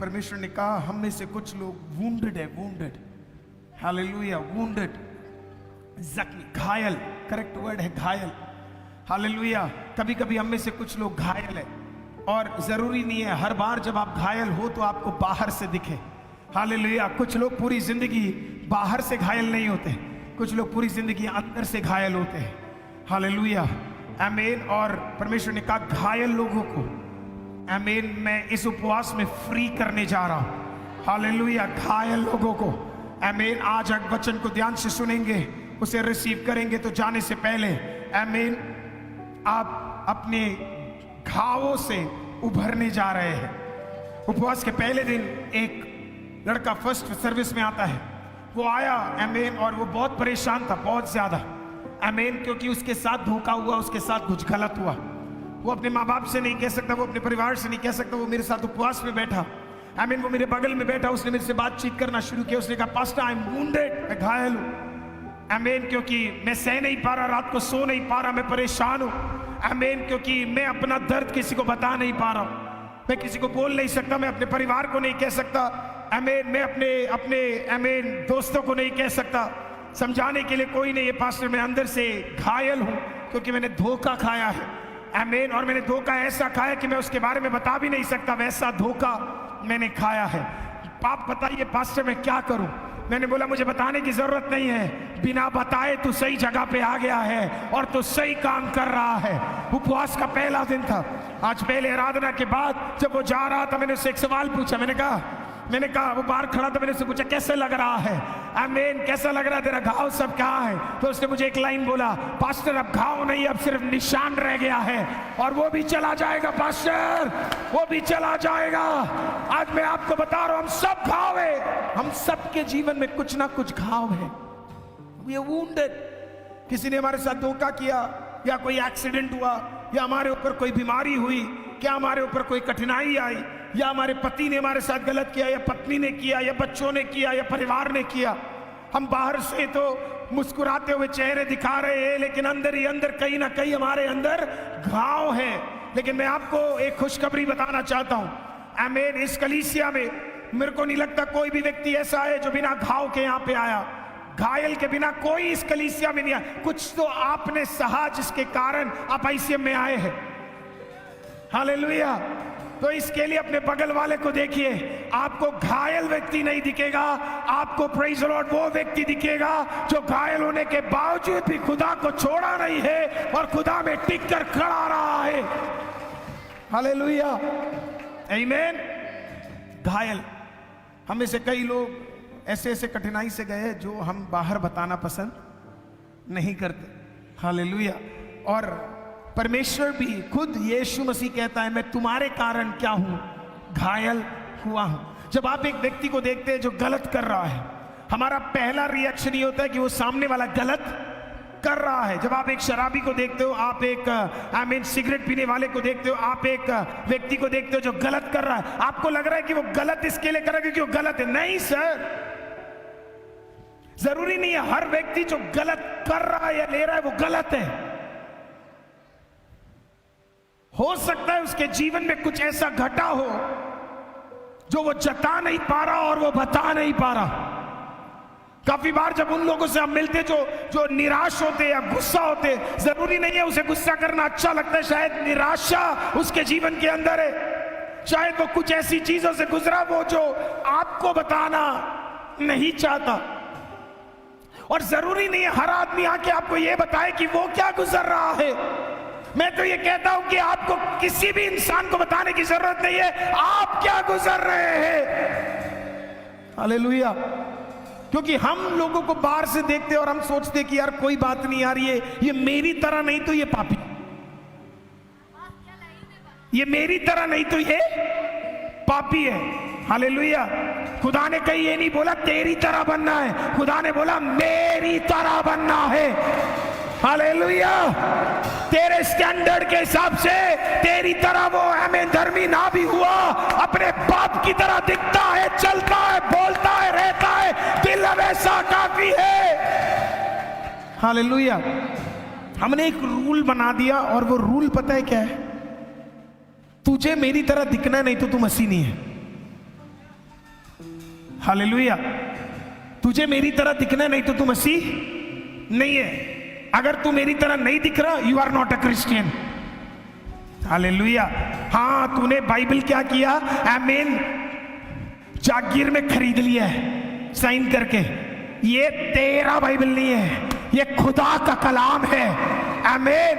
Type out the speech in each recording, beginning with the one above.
परमेश्वर ने कहा हम में से कुछ लोग वुंडेड है, वुंडेड, हालेलुया, वुंडेड, जख्मी, घायल, करेक्ट वर्ड है घायल, हालेलुया। कभी कभी हम में से कुछ लोग घायल है, और जरूरी नहीं है हर बार जब आप घायल हो तो आपको बाहर से दिखे, हालेलुया। कुछ लोग पूरी जिंदगी बाहर से घायल नहीं होते, कुछ लोग पूरी जिंदगी अंदर से घायल होते हैं, हालेलुया, आमीन। और परमेश्वर ने कहा घायल लोगों को, आमीन, मैं इस उपवास में फ्री करने जा रहा हूं, हालेलुया, घायल लोगों को, आमीन। आज एक वचन को ध्यान से सुनेंगे, उसे रिसीव करेंगे तो जाने से पहले, आमीन, आप अपने घावों से उभरने जा रहे हैं। उपवास के पहले दिन एक लड़का फर्स्ट सर्विस में आता है, वो आया, आमीन, और वो बहुत परेशान था, बहुत ज्यादा, आमीन, क्योंकि उसके साथ धोखा हुआ, उसके साथ कुछ गलत हुआ। वो अपने माँ बाप से नहीं कह सकता, वो अपने परिवार से नहीं कह सकता, वो मेरे साथ उपवास में बैठा, आमीन, वो मेरे बगल में बैठा, उसने मेरे से बातचीत करना शुरू किया। उसने कहा पास्टर आई एम वुंडेड, मैं घायल हूं, आमीन, क्योंकि मैं सह नहीं पा रहा, रात को सो नहीं पा रहा, मैं परेशान हूं, आमीन, क्योंकि मैं अपना दर्द किसी को बता नहीं पा रहा हूं, मैं किसी को बोल नहीं सकता, मैं अपने परिवार को नहीं कह सकता, आमीन, मैं अपने आमीन दोस्तों को नहीं कह सकता, समझाने के लिए कोई नहीं है पास्टर, मैं अंदर से घायल हूं क्योंकि मैंने धोखा खाया है, आमीन, और मैंने धोखा ऐसा खाया कि मैं उसके बारे में बता भी नहीं सकता, वैसा धोखा मैंने खाया है। आप बताइए पास्टर मैं क्या करूं? मैंने बोला मुझे बताने की जरूरत नहीं है, बिना बताए तू सही जगह पे आ गया है और तू सही काम कर रहा है। उपवास का पहला दिन था, आज पहले आराधना के बाद जब वो जा रहा था मैंने उससे एक सवाल पूछा, मैंने कहा वो बाहर खड़ा था, मैंने उससे पूछा कैसे लग रहा है, आमीन, कैसा लग रहा है, तेरा घाव सब कहाँ है? तो उसने मुझे एक लाइन बोला, पास्टर अब घाव नहीं, अब सिर्फ निशान रह गया है और वो भी चला जाएगा पास्टर, वो भी चला जाएगा। आज मैं आपको बता रहा हूं हम सब घाव है, हम सबके जीवन में कुछ ना कुछ घाव है। We are wounded। किसी ने हमारे साथ धोखा किया, या कोई एक्सीडेंट हुआ, या हमारे ऊपर कोई बीमारी हुई, क्या हमारे ऊपर कोई कठिनाई आई, या हमारे पति ने हमारे साथ गलत किया, या पत्नी ने किया, या बच्चों ने किया, या परिवार ने किया। हम बाहर से तो मुस्कुराते हुए चेहरे दिखा रहे हैं, लेकिन अंदर ही अंदर कहीं ना कहीं हमारे अंदर घाव है। लेकिन मैं आपको एक खुशखबरी बताना चाहता हूं, आमीन, इस कलीसिया में मेरे को नहीं लगता कोई भी व्यक्ति ऐसा है जो बिना घाव के यहाँ पे आया, घायल के बिना कोई इस कलीसिया में नहीं आया। कुछ तो आपने सहा जिसके कारण आप आईसीएम में आए हैं, हालेलुया। तो इसके लिए अपने बगल वाले को देखिए, आपको घायल व्यक्ति नहीं दिखेगा, आपको प्रेज़ द लॉर्ड वो व्यक्ति दिखेगा जो घायल होने के बावजूद भी खुदा को छोड़ा नहीं है और खुदा में टिक कर खड़ा रहा है, हालेलुया, आमीन। घायल, हमें से कई लोग ऐसे ऐसे कठिनाई से गए जो हम बाहर बताना पसंद नहीं करते, हालेलुया। और परमेश्वर भी खुद यीशु मसीह कहता है मैं तुम्हारे कारण क्या हूं, घायल हुआ हूं। जब आप एक व्यक्ति को देखते हैं जो गलत कर रहा है, हमारा पहला रिएक्शन ये होता है कि वो सामने वाला गलत कर रहा है। जब आप एक शराबी को देखते हो, आप एक आमीन सिगरेट पीने वाले को देखते हो, आप एक व्यक्ति को देखते हो जो गलत कर रहा है, आपको लग रहा है कि वो गलत इसके लिए कर रहा है क्योंकि वो गलत है। नहीं सर, जरूरी नहीं है हर व्यक्ति जो गलत कर रहा है या ले रहा है वो गलत है। हो सकता है उसके जीवन में कुछ ऐसा घटा हो जो वो जता नहीं पा रहा और वो बता नहीं पा रहा। काफी बार जब उन लोगों से हम मिलते जो निराश होते या गुस्सा होते, जरूरी नहीं है उसे गुस्सा करना अच्छा लगता है, शायद निराशा उसके जीवन के अंदर है, शायद वो कुछ ऐसी चीजों से गुजरा वो जो आपको बताना नहीं चाहता। और जरूरी नहीं है हर आदमी आके आपको ये बताए कि वो क्या गुजर रहा है। मैं तो ये कहता हूं कि आपको किसी भी इंसान को बताने की जरूरत नहीं है आप क्या गुजर रहे हैं, हालेलुया। क्योंकि हम लोगों को बाहर से देखते और हम सोचते कि यार कोई बात नहीं यार, ये मेरी तरह नहीं तो ये पापी, ये मेरी तरह नहीं तो ये पापी है, हालेलुया। खुदा ने कहीं ये नहीं बोला तेरी तरह बनना है, खुदा ने बोला मेरी तरह बनना है, हालेलुया। तेरे स्टैंडर्ड के हिसाब से तेरी तरह वो हमें धर्मी ना भी हुआ, अपने बाप की तरह दिखता है, चलता है, बोलता है, रहता है, दिल वैसा काफी है, हालेलुया। हमने एक रूल बना दिया और वो रूल पता है क्या है? तुझे मेरी तरह दिखना नहीं तो तू मसीह नहीं है। हालेलुया। तुझे मेरी तरह दिखना नहीं तो तू मसीह नहीं है। अगर तू मेरी तरह नहीं दिख रहा, you are not a Christian. Hallelujah. हाँ, तूने बाइबल क्या किया, आमीन, जागीर में खरीद लिया है साइन करके। ये तेरा बाइबल नहीं है, ये खुदा का कलाम है। आमीन।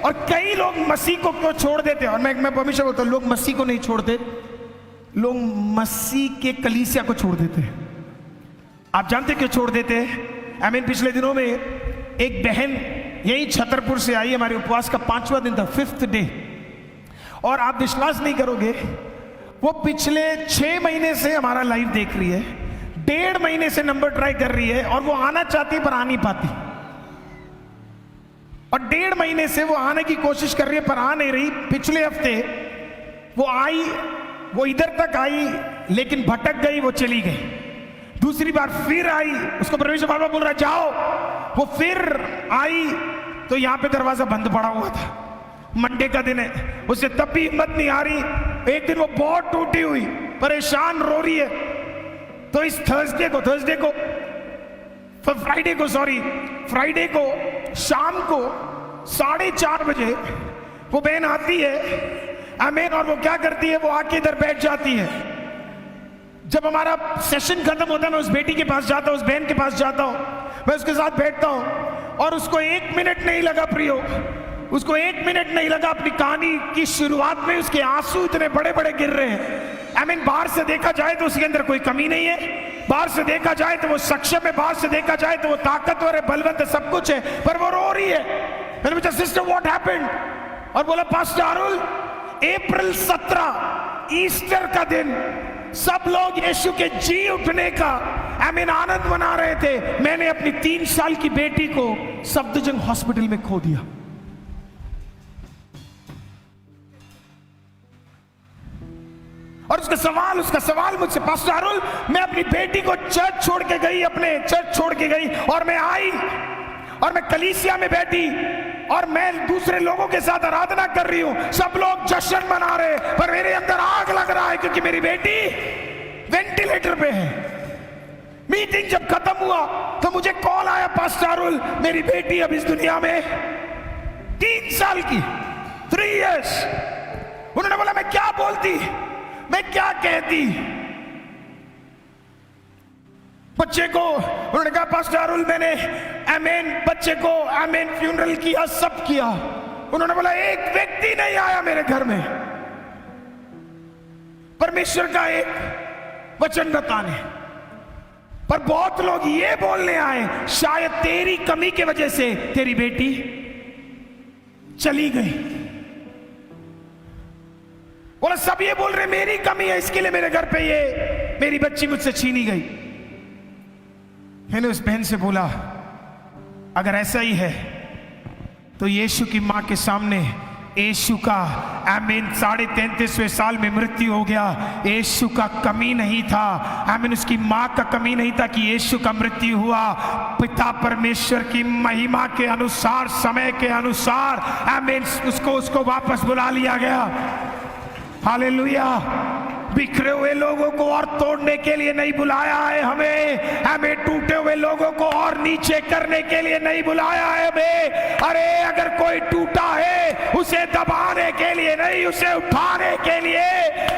और कई लोग मसीह को क्यों छोड़ देते हैं, और मैं हमेशा बोलता हूं, लोग मसीह को नहीं छोड़ते, लोग मसीह के कलीसिया को छोड़ देते हैं। आप जानते क्यों छोड़ देते हैं? आमीन। पिछले दिनों में एक बहन यही छतरपुर से आई, हमारे उपवास का 5वां दिन था, 5th डे, और आप विश्वास नहीं करोगे, वो पिछले 6 महीने से हमारा लाइव देख रही है, 1.5 महीने से नंबर ट्राई कर रही है, और वो आना चाहती पर आ नहीं पाती, और 1.5 महीने से वो आने की कोशिश कर रही है पर आ नहीं रही। पिछले हफ्ते वो आई, वो इधर तक आई, लेकिन भटक गई, वो चली गई। दूसरी बार फिर आई, उसको परमेश्वर बार बार बोल रहा है जाओ, वो फिर आई, तो यहां पे दरवाजा बंद पड़ा हुआ था। मंडे का दिन है, उसे तब भी हिम्मत नहीं आ रही। एक दिन वो बहुत टूटी हुई, परेशान, रो रही है। तो इस फ्राइडे को शाम को 4:30 बजे वो बहन आती है, आमीन, और वो क्या करती है, वो आके इधर बैठ जाती है। जब हमारा सेशन खत्म होता है, मैं उस बेटी के पास जाता हूं, उस बहन के पास जाता हूं, मैं उसके साथ बैठता हूं, और उसको 1 मिनट नहीं लगा प्रियो, उसको 1 मिनट नहीं लगा, अपनी कहानी की शुरुआत में उसके आंसू इतने बड़े बड़े गिर रहे हैं। आमीन। बाहर से देखा जाए तो उसके अंदर कोई कमी नहीं है, बाहर से देखा जाए तो वो सक्षम है, बाहर से देखा जाए तो वो ताकतवर है, बलवंत है, सब कुछ है, पर वो रो रही है। मैंने पूछा सिस्टर व्हाट हैपेंड, और बोला पास्टर अरुल, अप्रैल 17 ईस्टर का दिन सब लोग यीशु के जी उठने का आमीन आनंद मना रहे थे, मैंने अपनी 3 साल की बेटी को सफदरजंग हॉस्पिटल में खो दिया। और उसका सवाल मुझसे, पास्टर अरुल, मैं अपनी बेटी को चर्च छोड़ के गई, अपने चर्च छोड़ के गई, और मैं आई और मैं कलीसिया में बैठी, और मैं दूसरे लोगों के साथ आराधना कर रही हूं, सब लोग जश्न मना रहे, पर मेरे अंदर आग लग रहा है, क्योंकि मेरी बेटी वेंटिलेटर पे है। मीटिंग जब खत्म हुआ तो मुझे कॉल आया, पास्टर अरुल, मेरी बेटी अब इस दुनिया में 3 साल की, 3 years। उन्होंने बोला मैं क्या बोलती, मैं क्या कहती बच्चे को। उन्होंने कहा पास्टर अरुल, मैंने आमीन बच्चे को आमीन फ्यूनरल किया, सब किया। उन्होंने बोला एक व्यक्ति नहीं आया मेरे घर में परमेश्वर का एक वचन बताने, पर बहुत लोग ये बोलने आए शायद तेरी कमी की वजह से तेरी बेटी चली गई। बोला सब ये बोल रहे मेरी कमी है, इसके लिए मेरे घर पे ये मेरी बच्ची मुझसे छीनी गई। मैंने उस बहन से बोला अगर ऐसा ही है तो यीशु की मां के सामने यीशु का आमीन 33.5वें साल में मृत्यु हो गया। यीशु का कमी नहीं था, आमीन उसकी मां का कमी नहीं था कि यीशु का मृत्यु हुआ। पिता परमेश्वर की महिमा के अनुसार, समय के अनुसार आमीन उसको वापस बुला लिया गया। हालेलुया। बिखरे हुए लोगों को और तोड़ने के लिए नहीं बुलाया है हमें टूटे हुए लोगों को और नीचे करने के लिए नहीं बुलाया है हमें। अरे अगर कोई टूटा है उसे दबाने के लिए नहीं, उसे उठाने के लिए,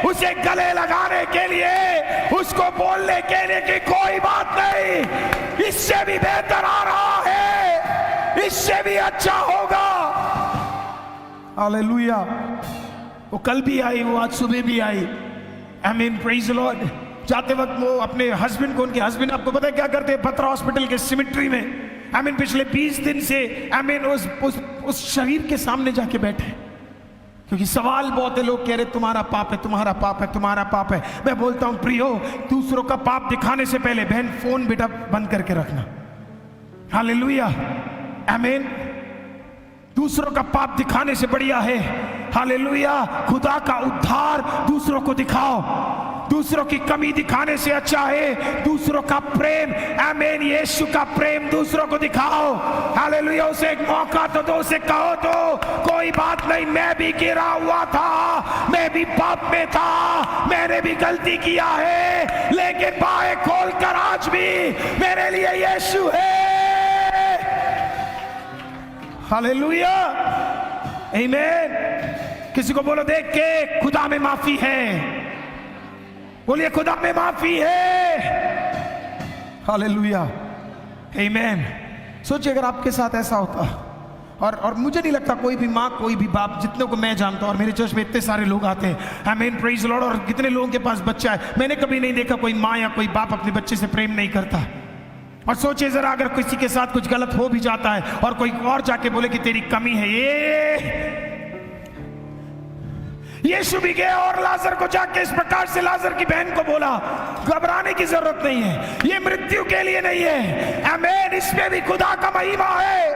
उसे गले लगाने के लिए, उसको बोलने के लिए कि कोई बात नहीं, इससे भी बेहतर आ रहा है, इससे भी अच्छा होगा। हालेलुया। वो कल भी आई, वो आज सुबह भी आई। आमीन, प्रेज द लॉर्ड। जाते वक्त वो अपने हस्बैंड को, उनके हस्बैंड आपको पता है क्या करते हैं, बत्रा हॉस्पिटल के सिमेट्री में आमीन पिछले 20 दिन से आमीन उस शरीर के सामने जाके बैठे, क्योंकि सवाल बहुत है। लोग कह रहे तुम्हारा पाप है, तुम्हारा पाप है, तुम्हारा पाप है। मैं बोलता हूं प्रियो, दूसरों का पाप दिखाने से पहले बहन फोन बेटा बंद करके रखना। हालेलुया, आमीन। दूसरों का पाप दिखाने से बढ़िया है, हालेलुया, खुदा का उद्धार दूसरों को दिखाओ। दूसरों की कमी दिखाने से अच्छा है दूसरों का प्रेम। आमीन। यीशु का प्रेम दूसरों को दिखाओ। हालेलुया। उसे एक मौका तो दो, उसे कहो तो कोई बात नहीं, मैं भी गिरा हुआ था, मैं भी पाप में था, मैंने भी गलती किया है, लेकिन बाहें खोलकर आज भी मेरे लिए यीशु है। हालेलुया। आमीन। किसी को बोलो देख के, खुदा में माफी है। बोलिए खुदा में माफी है। हालेलुया। आमीन। सोचिए अगर आपके साथ ऐसा होता, और मुझे नहीं लगता कोई भी माँ कोई भी बाप, जितने को मैं जानता हूं, और मेरे चर्च में इतने सारे लोग आते हैं, आमीन, प्रेज द लॉर्ड, और कितने लोगों के पास बच्चा है, मैंने कभी नहीं देखा कोई माँ या कोई बाप अपने बच्चे से प्रेम नहीं करता। और सोचिए जरा अगर किसी के साथ कुछ गलत हो भी जाता है और कोई और जाके बोले कि तेरी कमी है, यीशु भी गया और लाजर को जाके इस प्रकार से लाजर की बहन को बोला, घबराने की जरूरत नहीं है, ये मृत्यु के लिए नहीं है। आमीन। इसमें भी खुदा का महिमा है।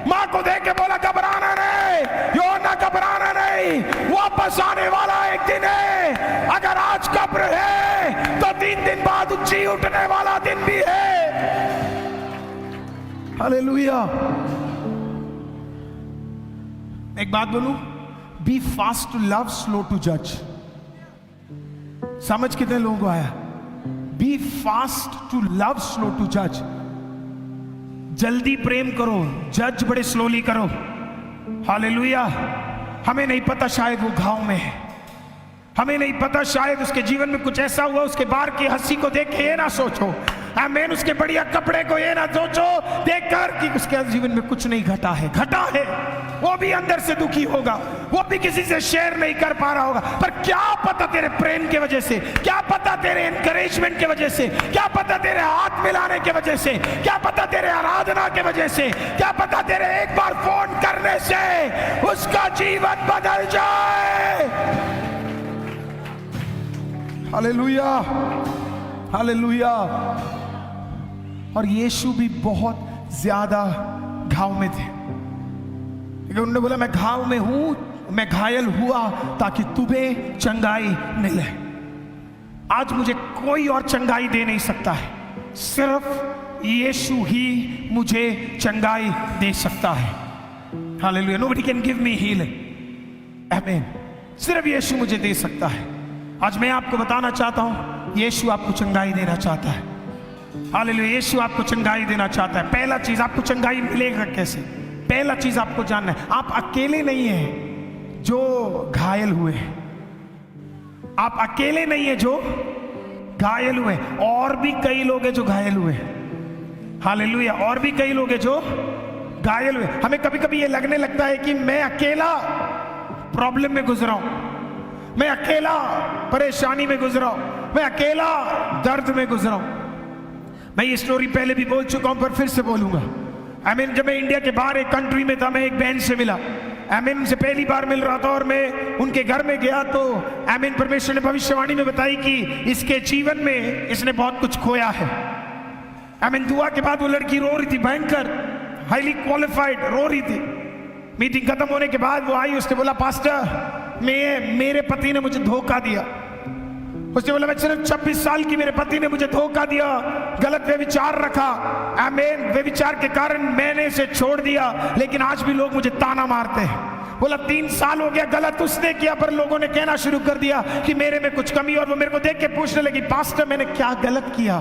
मां को देख के बोला घबराना नहीं, योना घबराना नहीं, वापस आने वाला एक दिन है। अगर आज कब्र है तो 3 दिन बाद जी उठने वाला दिन भी है। हालेलुया। एक बात बोलूं, be fast to love, slow to जज। समझ कितने लोगों को आया? Be fast to love, slow to जज। जल्दी प्रेम करो, जज बड़े स्लोली करो। हालेलुया। हमें नहीं पता शायद वो घाव में है, हमें नहीं पता शायद उसके जीवन में कुछ ऐसा हुआ, उसके बाहर की हंसी को देख के ये ना सोचो, आमीन, उसके बढ़िया कपड़े को ये ना सोचो देखकर कि उसके जीवन में कुछ नहीं घटा है। घटा है, वो भी अंदर से दुखी होगा, वो भी किसी से शेयर नहीं कर पा रहा होगा, पर क्या पता तेरे प्रेम की वजह से, क्या पता तेरे एनकरेजमेंट की वजह से, क्या पता तेरे हाथ मिलाने की वजह से, क्या पता तेरे आराधना की वजह से, क्या पता तेरे एक बार फोन करने से उसका जीवन बदल जाए। हालेलुया। हालेलुया। और यीशु भी बहुत ज्यादा घाव में थे, लेकिन उन्होंने बोला मैं घाव में हूं, मैं घायल हुआ ताकि तुम्हें चंगाई मिले। आज मुझे कोई और चंगाई दे नहीं सकता है, सिर्फ यीशु ही मुझे चंगाई दे सकता है। Hallelujah. Nobody can give me healing. आमीन। सिर्फ यीशु मुझे दे सकता है। आज मैं आपको बताना चाहता हूं, यीशु आपको चंगाई देना चाहता है। हालेलुया। यीशु आपको चंगाई देना चाहता है। पहला चीज, आपको चंगाई मिलेगा कैसे? पहला चीज आपको जानना है, आप अकेले नहीं हैं जो घायल हुए हैं, आप अकेले नहीं है जो घायल हुए, और भी कई लोग हैं जो घायल हुए। हालेलुया। और भी कई लोग हैं जो घायल हुए। हमें कभी कभी ये लगने लगता है कि मैं अकेला प्रॉब्लम में गुजरा हूं, मैं अकेला परेशानी में गुजरा हूं, मैं अकेला दर्द में गुजरा हूं। मैं ये स्टोरी पहले भी बोल चुका हूं, पर फिर से बोलूंगा। आमीन। जब मैं इंडिया के बाहर एक कंट्री में था, मैं एक बहन से मिला, आमीन, उनसे पहली बार मिल रहा था, और मैं उनके घर में गया तो आमीन, परमेश्वर ने भविष्यवाणी में बताई कि इसके जीवन में इसने बहुत कुछ खोया है। आमीन। दुआ के बाद वो लड़की रो रही थी, भयंकर हाईली क्वालिफाइड, रो रही थी। मीटिंग खत्म होने के बाद वो आई, उसने बोला पास्टर मेरे पति ने मुझे धोखा दिया। उसने बोला मैं सिर्फ 26 साल की, मेरे पति ने मुझे धोखा दिया, गलत व्यभिचार रखा, आमीन, व्यभिचार के कारण मैंने इसे छोड़ दिया, लेकिन आज भी लोग मुझे ताना मारते हैं। बोला 3 साल हो गया, गलत उसने किया, पर लोगों ने कहना शुरू कर दिया कि मेरे में कुछ कमी, और वो मेरे को देख के पूछने लगी पास्टर मैंने क्या गलत किया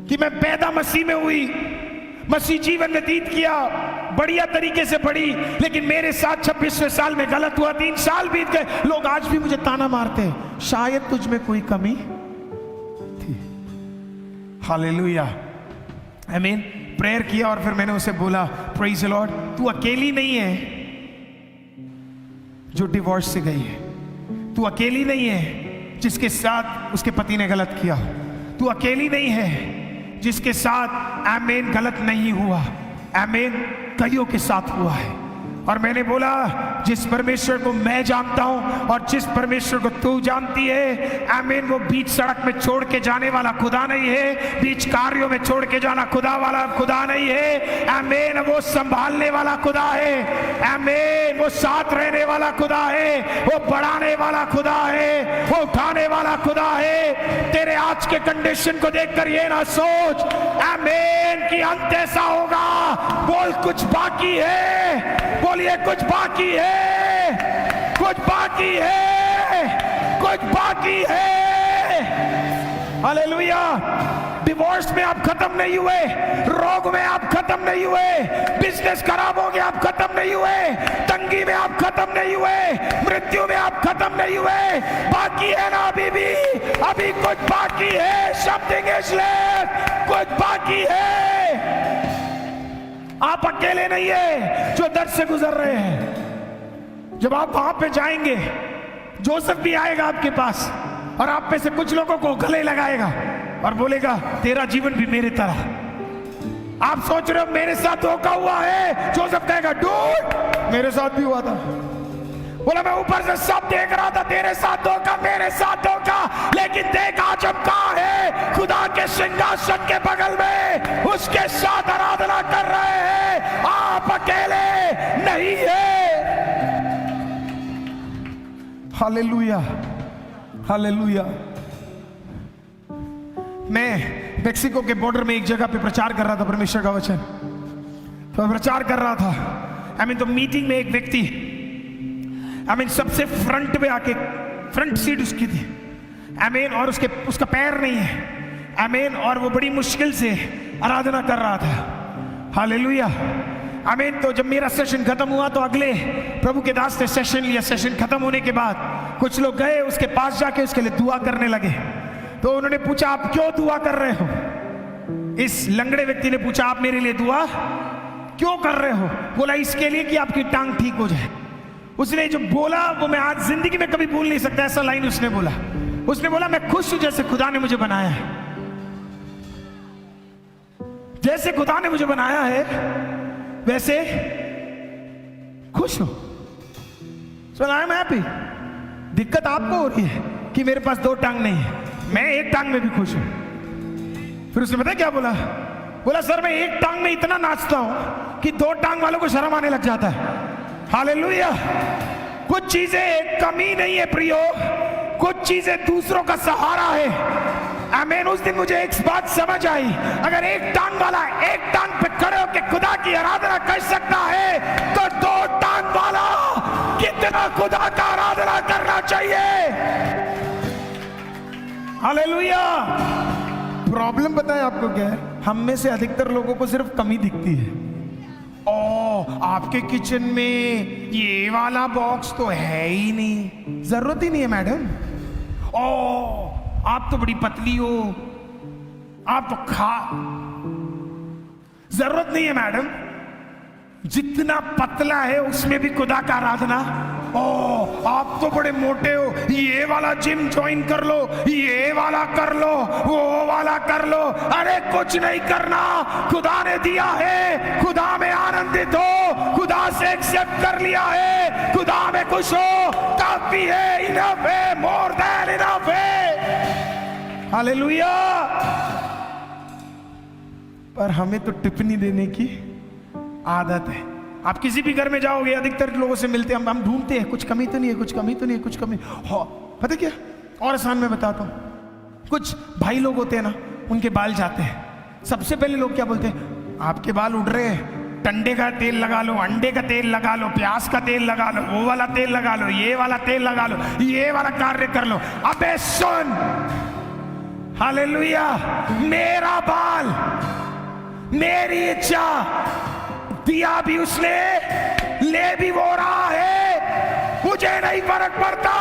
कि मैं पैदा मसीह में हुई, मसीह जीवन व्यतीत किया, बढ़िया तरीके से पढ़ी, लेकिन मेरे साथ 26वें साल में गलत हुआ, 3 साल बीत गए, लोग आज भी मुझे ताना मारते हैं, शायद तुझ में कोई कमी थी। हालेलुया। आमीन। प्रेयर किया और फिर मैंने उसे बोला प्रेज द लॉर्ड, तू अकेली नहीं है जो डिवोर्स से गई है, तू अकेली नहीं है जिसके साथ उसके पति ने गलत किया, तू अकेली नहीं है जिसके साथ आमीन गलत नहीं हुआ, आमीन, कईयों के साथ हुआ है। और मैंने बोला जिस परमेश्वर को मैं जानता हूं और जिस परमेश्वर को तू जानती है, आमीन, वो बीच सड़क में छोड़ के जाने वाला खुदा नहीं है, बीच कार्यों में छोड़ के जाना खुदा वाला खुदा नहीं है, आमीन, वो संभालने वाला खुदा है, आमीन, वो साथ रहने वाला खुदा है, वो बढ़ाने वाला खुदा है, वो उठाने वाला खुदा है। तेरे आज के कंडीशन को देखकर ये ना सोच, आमीन, कि अंत ऐसा होगा। बोल कुछ बाकी है, बोलिए कुछ बाकी है, कुछ बाकी है, कुछ बाकी है। हालेलुया। डिवोर्स में आप खत्म नहीं हुए, रोग में आप खत्म नहीं हुए, बिजनेस खराब हो गया आप खत्म नहीं हुए, तंगी में आप खत्म नहीं हुए, मृत्यु में आप खत्म नहीं हुए, बाकी है ना अभी भी, अभी कुछ बाकी है। समथिंग इज लेफ्ट, कुछ बाकी है। आप अकेले नहीं है जो दर्द से गुजर रहे हैं। जब आप वहां पे जाएंगे, जोसेफ भी आएगा आपके पास और आप में से कुछ लोगों को गले लगाएगा और बोलेगा तेरा जीवन भी मेरी तरह। आप सोच रहे हो मेरे साथ धोखा हुआ है, जोसेफ कहेगा डूड मेरे साथ भी हुआ था। बोला मैं ऊपर से सब देख रहा था, तेरे साथ धोखा, मेरे साथ धोखा, लेकिन देख आज हम कहां है, खुदा के सिंहासन के बगल में उसके साथ आराधना कर रहे हैं। आप अकेले नहीं है। Hallelujah, hallelujah. मैं मेक्सिको के बॉर्डर में एक जगह पे प्रचार कर रहा था परमेश्वर का वचन, तो प्रचार कर रहा था। तो मीटिंग में एक व्यक्ति सबसे फ्रंट पे आके, फ्रंट सीट उसकी थी, और उसका पैर नहीं है, और वो बड़ी मुश्किल से आराधना कर रहा था। हालेलुया। तो जब मेरा सेशन खत्म हुआ तो अगले प्रभु के दास ने सेशन लिया। सेशन खत्म होने के बाद कुछ लोग गए उसके पास, जाके उसके लिए दुआ करने लगे। तो उन्होंने पूछा आप क्यों दुआ कर रहे हो? इस लंगड़े व्यक्ति ने पूछा आप मेरे लिए दुआ क्यों कर रहे हो? बोला इसके लिए कि आपकी टांग ठीक हो जाए। उसने जो बोला वो मैं आज जिंदगी में कभी भूल नहीं सकता। ऐसा लाइन उसने बोला, उसने बोला मैं खुश हूं जैसे खुदा ने मुझे बनाया है, जैसे खुदा ने मुझे बनाया है वैसे खुश हूं। सो आई एम हैप्पी। दिक्कत आपको हो रही है कि मेरे पास दो टांग नहीं है, मैं एक टांग में भी खुश हूं। फिर उसने पता क्या बोला? बोला सर मैं एक टांग में इतना नाचता हूं कि दो टांग वालों को शर्म आने लग जाता है। हालेलुया। कुछ चीजें कमी नहीं है प्रियो, कुछ चीजें दूसरों का सहारा है। आमीन। उस दिन मुझे एक बात समझ आई, अगर एक टांग वाला एक टांग पे खड़े होकर खुदा की आराधना कर सकता है तो दो टांग वाला कितना खुदा का आराधना करना चाहिए। हालेलुया। प्रॉब्लम पता है आपको क्या है? हम में से अधिकतर लोगों को सिर्फ कमी दिखती है। आपके किचन में ये वाला बॉक्स तो है ही नहीं, जरूरत ही नहीं है मैडम। आप तो बड़ी पतली हो, आप तो जरूरत नहीं है मैडम। जितना पतला है उसमें भी खुदा का आराधना। आप तो बड़े मोटे हो, ये वाला जिम ज्वाइन कर लो, ये वाला कर लो, वो वाला कर लो। अरे कुछ नहीं करना, खुदा ने दिया है, खुदा में आनंदित हो, खुदा से एक्सेप्ट कर लिया है, खुदा में खुश हो, काफी है, इनफ है, मोर देन इनफ है। हालेलुया। पर हमें तो टिप्पणी देने की आदत है। आप किसी भी घर में जाओगे, अधिकतर लोगों से मिलते हैं, हम ढूंढते हैं कुछ कमी तो नहीं है, कुछ कमी तो नहीं है, कुछ कमी हो। पता क्या और आसान मैं बताता हूं। कुछ भाई लोग होते हैं ना, उनके बाल जाते हैं, सबसे पहले लोग क्या बोलते हैं? आपके बाल उड़ रहे हैं, टंडे का तेल लगा लो, अंडे का तेल लगा लो, प्याज का तेल लगा लो, वो वाला तेल लगा लो, ये वाला तेल लगा लो, ये वाला कार्य कर लो। अबे सुन, हालेलुया, मेरा बाल, मेरी इच्छा, दिया भी उसने, ले भी वो रहा है, मुझे नहीं फर्क पड़ता।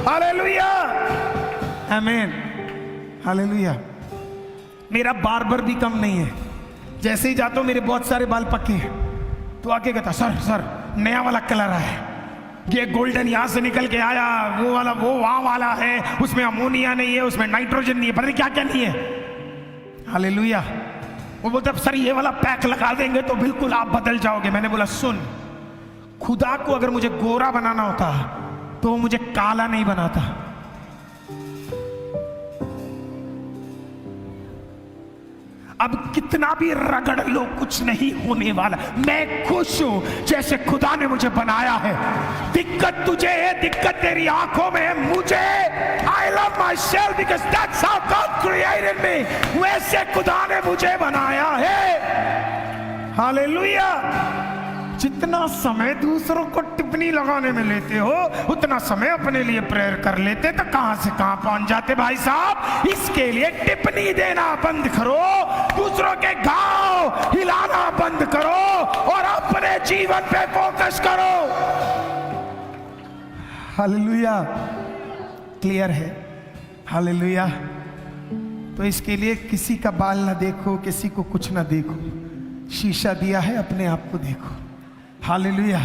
हालेलुया, आमीन, हालेलुया। मेरा बार्बर भी कम नहीं है, जैसे ही जाता हूं मेरे बहुत सारे बाल पक्के हैं, तो आके कहता सर नया वाला कलर है, ये गोल्डन यहां से निकल के आया, वो वाला वो वहां वाला है, उसमें अमोनिया नहीं है, उसमें नाइट्रोजन नहीं है, पता नहीं क्या क्या नहीं है। हालेलुया। वो बोलते सर ये वाला पैक लगा देंगे तो बिल्कुल आप बदल जाओगे। मैंने बोला सुन, खुदा को अगर मुझे गोरा बनाना होता तो वो मुझे काला नहीं बनाता। अब कितना भी रगड़ लो कुछ नहीं होने वाला। मैं खुश हूं जैसे खुदा ने मुझे बनाया है। दिक्कत तुझे है, दिक्कत तेरी आंखों में है, मुझे I love my self because that's how God created मी। वैसे खुदा ने मुझे बनाया है। हालेलुया। जितना समय दूसरों को टिप्पणी लगाने में लेते हो उतना समय अपने लिए प्रेयर कर लेते तो कहां से कहां पहुंच जाते भाई साहब। इसके लिए टिप्पणी देना बंद करो, दूसरों के घाव हिलाना बंद करो और अपने जीवन पे फोकस करो। हालेलुया। क्लियर है? हालेलुया। तो इसके लिए किसी का बाल ना देखो, किसी को कुछ ना देखो, शीशा दिया है अपने आप को देखो। हालेलुया।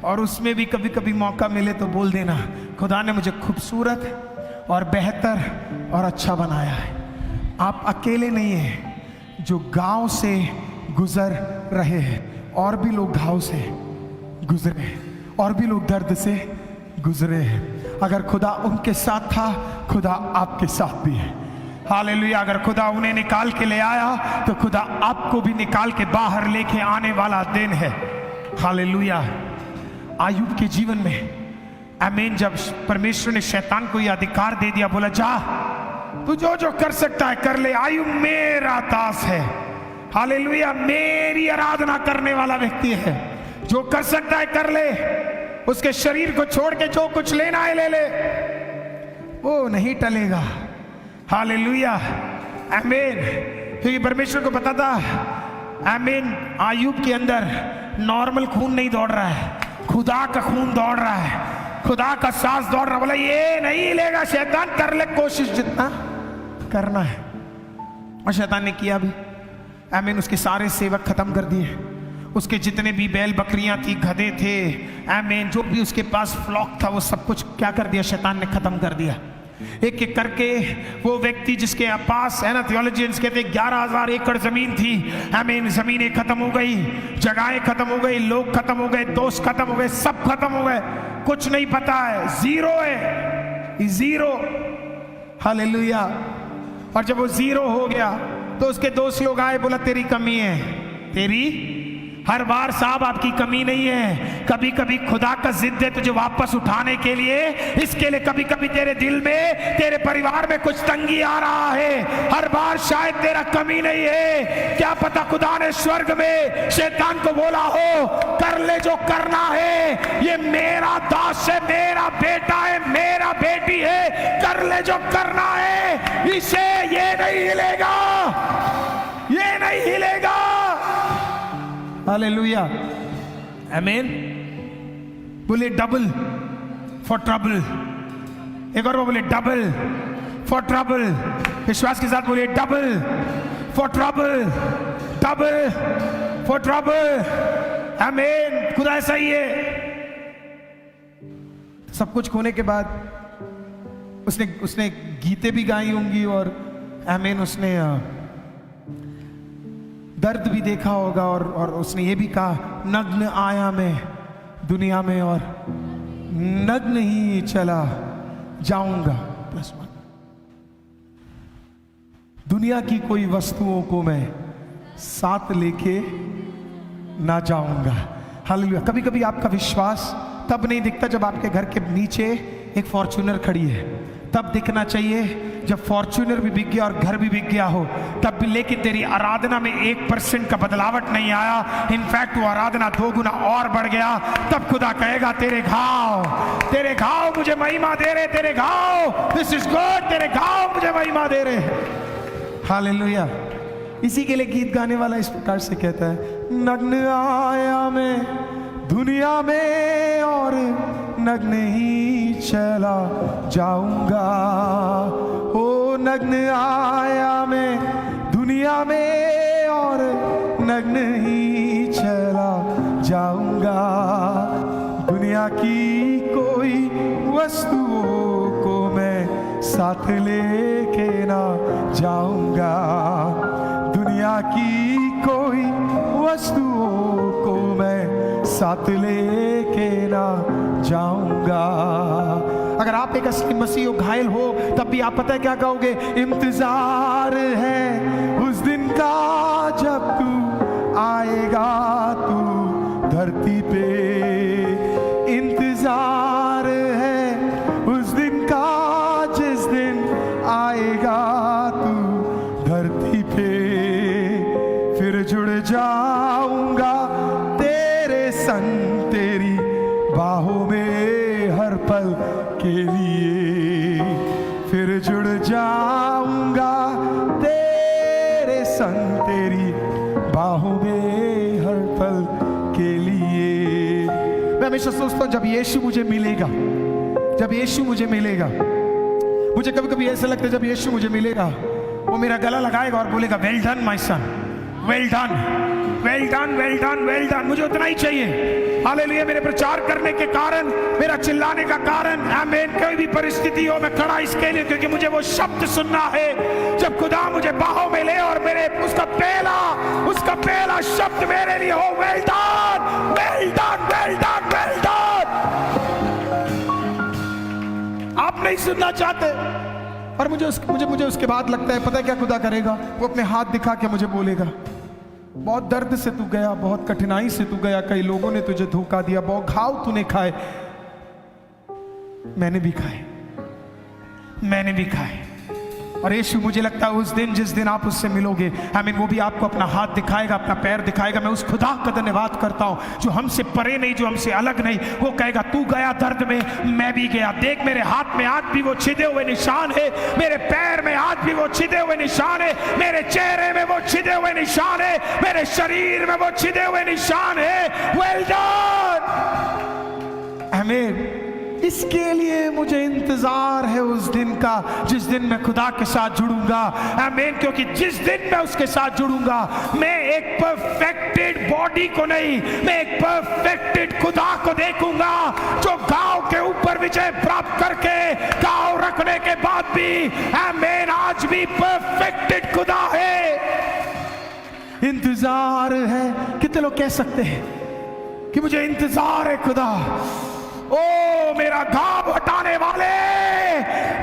और उसमें भी कभी कभी मौका मिले तो बोल देना, खुदा ने मुझे खूबसूरत और बेहतर और अच्छा बनाया है। आप अकेले नहीं हैं जो गांव से गुजर रहे हैं, और भी लोग घाव से गुजरे हैं, और भी लोग दर्द से गुजरे हैं। अगर खुदा उनके साथ था, खुदा आपके साथ भी है। हालेलुया। अगर खुदा उन्हें निकाल के ले आया तो खुदा आपको भी निकाल के बाहर लेके आने वाला दिन है। हालेलुया। आयुब के जीवन में आमीन, जब परमेश्वर ने शैतान को यह अधिकार दे दिया, बोला जा तू जो जो कर सकता है कर ले, आयुब मेरा दास है। हालेलुया। मेरी आराधना करने वाला व्यक्ति है, जो कर सकता है कर ले, उसके शरीर को छोड़ के जो कुछ लेना है ले ले, वो नहीं टलेगा। हालेलुया। आमीन। क्योंकि परमेश्वर को पता था आमीन आयुब के अंदर नॉर्मल खून नहीं दौड़ रहा है, खुदा का खून दौड़ रहा है, खुदा का सांस दौड़ रहा। बोला ये नहीं हिलेगा शैतान, कर ले कोशिश जितना करना है। और शैतान ने किया भी। आमीन। उसके सारे सेवक खत्म कर दिए, उसके जितने भी बैल बकरियां थी, गधे थे, आमीन, जो भी उसके पास फ्लॉक था, वो सब कुछ क्या कर दिया, शैतान ने खत्म कर दिया। एक एक करके वो व्यक्ति जिसके पास है ना, थियोलॉजियंस कहते 11,000 एकड़ जमीन थी, आमीन, जमीनें खत्म हो गई, जगहें खत्म हो गई, लोग खत्म हो गए, दोस्त खत्म हो गए, सब खत्म हो गए, कुछ नहीं पता है, जीरो है, जीरो। हालेलुया। और जब वो जीरो हो गया तो उसके दोस्त लोग आए, बोला तेरी कमी है, तेरी हर बार साहब आपकी कमी नहीं है, कभी कभी खुदा का जिद है तुझे वापस उठाने के लिए। इसके लिए कभी कभी तेरे दिल में, तेरे परिवार में कुछ तंगी आ रहा है, हर बार शायद तेरा कमी नहीं है। क्या पता खुदा ने स्वर्ग में शैतान को बोला हो, कर ले जो करना है, ये मेरा दास है, मेरा बेटा है, मेरा बेटी है, कर ले जो करना है, इसे ये नहीं हिलेगा, ये नहीं हिलेगा। हालेलुया। आमीन। बोले डबल फॉर ट्रबल। एक और बोले डबल फॉर ट्रबल। विश्वास के साथ बोलिए double for trouble, double for trouble. आमीन। खुदा ऐसा ही है। सब कुछ खोने के बाद उसने गीतें भी गाई होंगी और आमीन, उसने दर्द भी देखा होगा और उसने ये भी कहा, नग्न आया मैं दुनिया में और नग्न ही चला जाऊंगा। +1। दुनिया की कोई वस्तुओं को मैं साथ लेके ना जाऊंगा। हालेलुया। कभी कभी आपका विश्वास तब नहीं दिखता जब आपके घर के नीचे एक फॉर्च्यूनर खड़ी है, तब दिखना चाहिए जब फॉर्च्यूनर भी बिक गया और घर भी बिक गया हो तब भी। लेकिन तेरी आराधना में 1% का बदलावट नहीं आया, इनफैक्ट वो आराधना 2 गुना और बढ़ गया, तब खुदा कहेगा तेरे घाव मुझे महिमा दे रहे, तेरे घाव, दिस इज गॉड, तेरे घाव मुझे महिमा दे रहे। हालेलुया। इसी के लिए गीत गाने वाला इस प्रकार से कहता है, नग्न आया मैं दुनिया में और नग्न ही चला जाऊंगा। ओ नग्न आया मैं दुनिया में और नग्न ही चला जाऊंगा। दुनिया की कोई वस्तुओं को मैं साथ लेके ना जाऊंगा। दुनिया की कोई वस्तुओं को मैं साथ लेके ना जाऊंगा। अगर आप एक असली मसीह हो, घायल हो, तब भी आप पता है क्या कहोगे? इंतजार है उस दिन का जब तू आएगा, तू धरती पे। इंतजार है उस दिन का जिस दिन आएगा तू धरती पे। फिर जुड़ जाऊंगा तेरे संग, तेरी बाहों में हर पल के लिए। फिर जुड़ जाऊंगा तेरे संग, तेरी बाहों में हर पल के लिए। मैं हमेशा सोचता हूं जब यीशु मुझे मिलेगा, जब यीशु मुझे मिलेगा, मुझे कभी कभी ऐसा लगता है जब यीशु मुझे मिलेगा वो मेरा गला लगाएगा और बोलेगा well done my son, well done, well done, well done, well done. मुझे उतना ही चाहिए। हालेलुया। मेरे प्रचार करने के कारण, मेरा चिल्लाने का कारण, आमीन, कोई भी परिस्थिति हो मैं खड़ा इसके लिए क्योंकि मुझे वो शब्द सुनना है जब खुदा मुझे बाहों में ले और मेरे उसका पहला शब्द मेरे लिए हो, well done, well done, well done, well done. आप नहीं सुनना चाहते और मुझे उसके बाद लगता है पता है क्या खुदा करेगा? वो अपने हाथ दिखा के मुझे बोलेगा बहुत दर्द से तू गया, बहुत कठिनाई से तू गया, कई लोगों ने तुझे धोखा दिया, बहुत घाव तूने खाए, मैंने भी खाए, मैंने भी खाए। और यीशु मुझे लगता है उस दिन जिस दिन आप उससे मिलोगे, आमीन, वो भी आपको अपना हाथ दिखाएगा, अपना पैर दिखाएगा। मैं उस खुदा का धन्यवाद करता हूं जो हमसे परे नहीं, जो हमसे अलग नहीं। वो कहेगा तू गया दर्द में, मैं भी गया। देख मेरे हाथ में आज भी वो छिदे हुए निशान है, मेरे पैर में आज भी वो छिदे हुए निशान है, मेरे चेहरे में वो छिदे हुए निशान है, मेरे शरीर में वो छिदे हुए निशान है। Well done. आमीन। इसके लिए मुझे इंतजार है उस दिन का जिस दिन मैं खुदा के साथ जुड़ूंगा। आमीन। क्योंकि जिस दिन मैं उसके साथ जुड़ूंगा, मैं एक परफेक्टेड बॉडी को नहीं, मैं एक परफेक्टेड खुदा को देखूंगा जो गांव के ऊपर विजय प्राप्त करके गांव रखने के बाद भी, आमीन, आज भी परफेक्टेड खुदा है। इंतजार है। कितने लोग कह सकते हैं कि मुझे इंतजार है खुदा? ओ मेरा घाव हटाने वाले,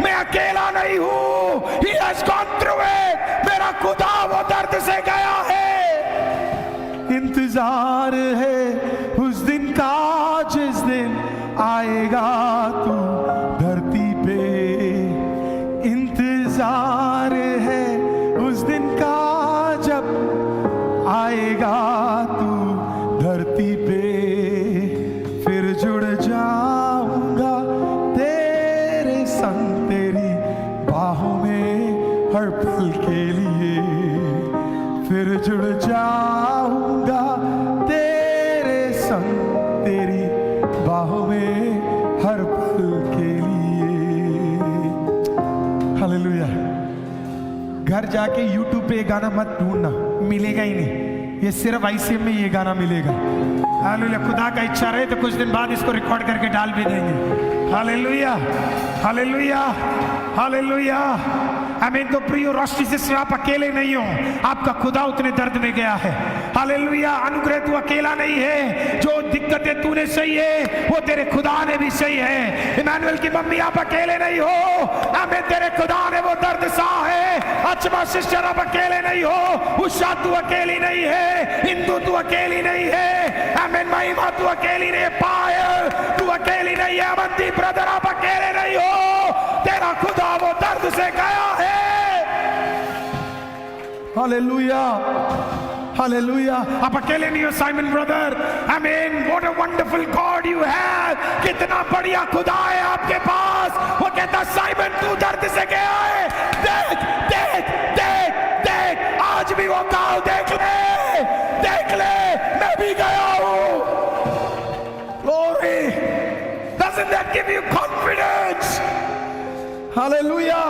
मैं अकेला नहीं हूं। He has gone through it। मेरा खुदा वो दर्द से गया है। इंतजार है उस दिन का जिस दिन आएगा तू धरती पे। इंतजार है उस दिन का जब आएगा तू धरती पे। फिर जुड़ जाऊंगा तेरे संग, तेरी बाहों में हर पल के लिए। फिर जुड़ जाऊंगा तेरे संग, तेरी बाहों में हर पल के लिए। हालेलुया। घर जाके YouTube पे ये गाना मत ढूंढना, मिलेगा ही नहीं। ये सिर्फ ICM में ये गाना मिलेगा। हालेलुया। खुदा का इच्छा रहे तो कुछ दिन बाद इसको रिकॉर्ड करके डाल भी देंगे। Hallelujah, hallelujah, hallelujah. आमीन। तो प्रियो रोशनी से आप अकेले नहीं हो, आपका खुदा उतने दर्द में गया है। हालेलुया। अनुग्रह तू अकेला नहीं है, जो दिक्कतें तूने सही है वो तेरे खुदा ने भी सही है। इमानुएल की मम्मी आप अकेले नहीं हो, आमीन, तेरे खुदा ने वो दर्द सहा है। अच्छा सिस्टर आप अकेले नहीं हो, उषा तू अकेली नहीं है, हिंदू तू अकेली नहीं है, आमीन, महिमा तू अकेली नहीं है, पायल तू अकेली नहीं है, अमनदीप ब्रदर आप अकेले नहीं हो, तेरा खुदा वो दर्द से गया है। Hallelujah, hallelujah. आप अकेले नहीं हो साइमन ब्रदर। आमीन। What a wonderful God you have. कितना बढ़िया खुदा है आपके पास। वो कहता साइमन तू दर्द से गया है, देख देख देख देख, आज भी वो गाँव देख ले, देख ले, मैं भी गया हूं। Glory. Doesn't that give you confidence? Hallelujah.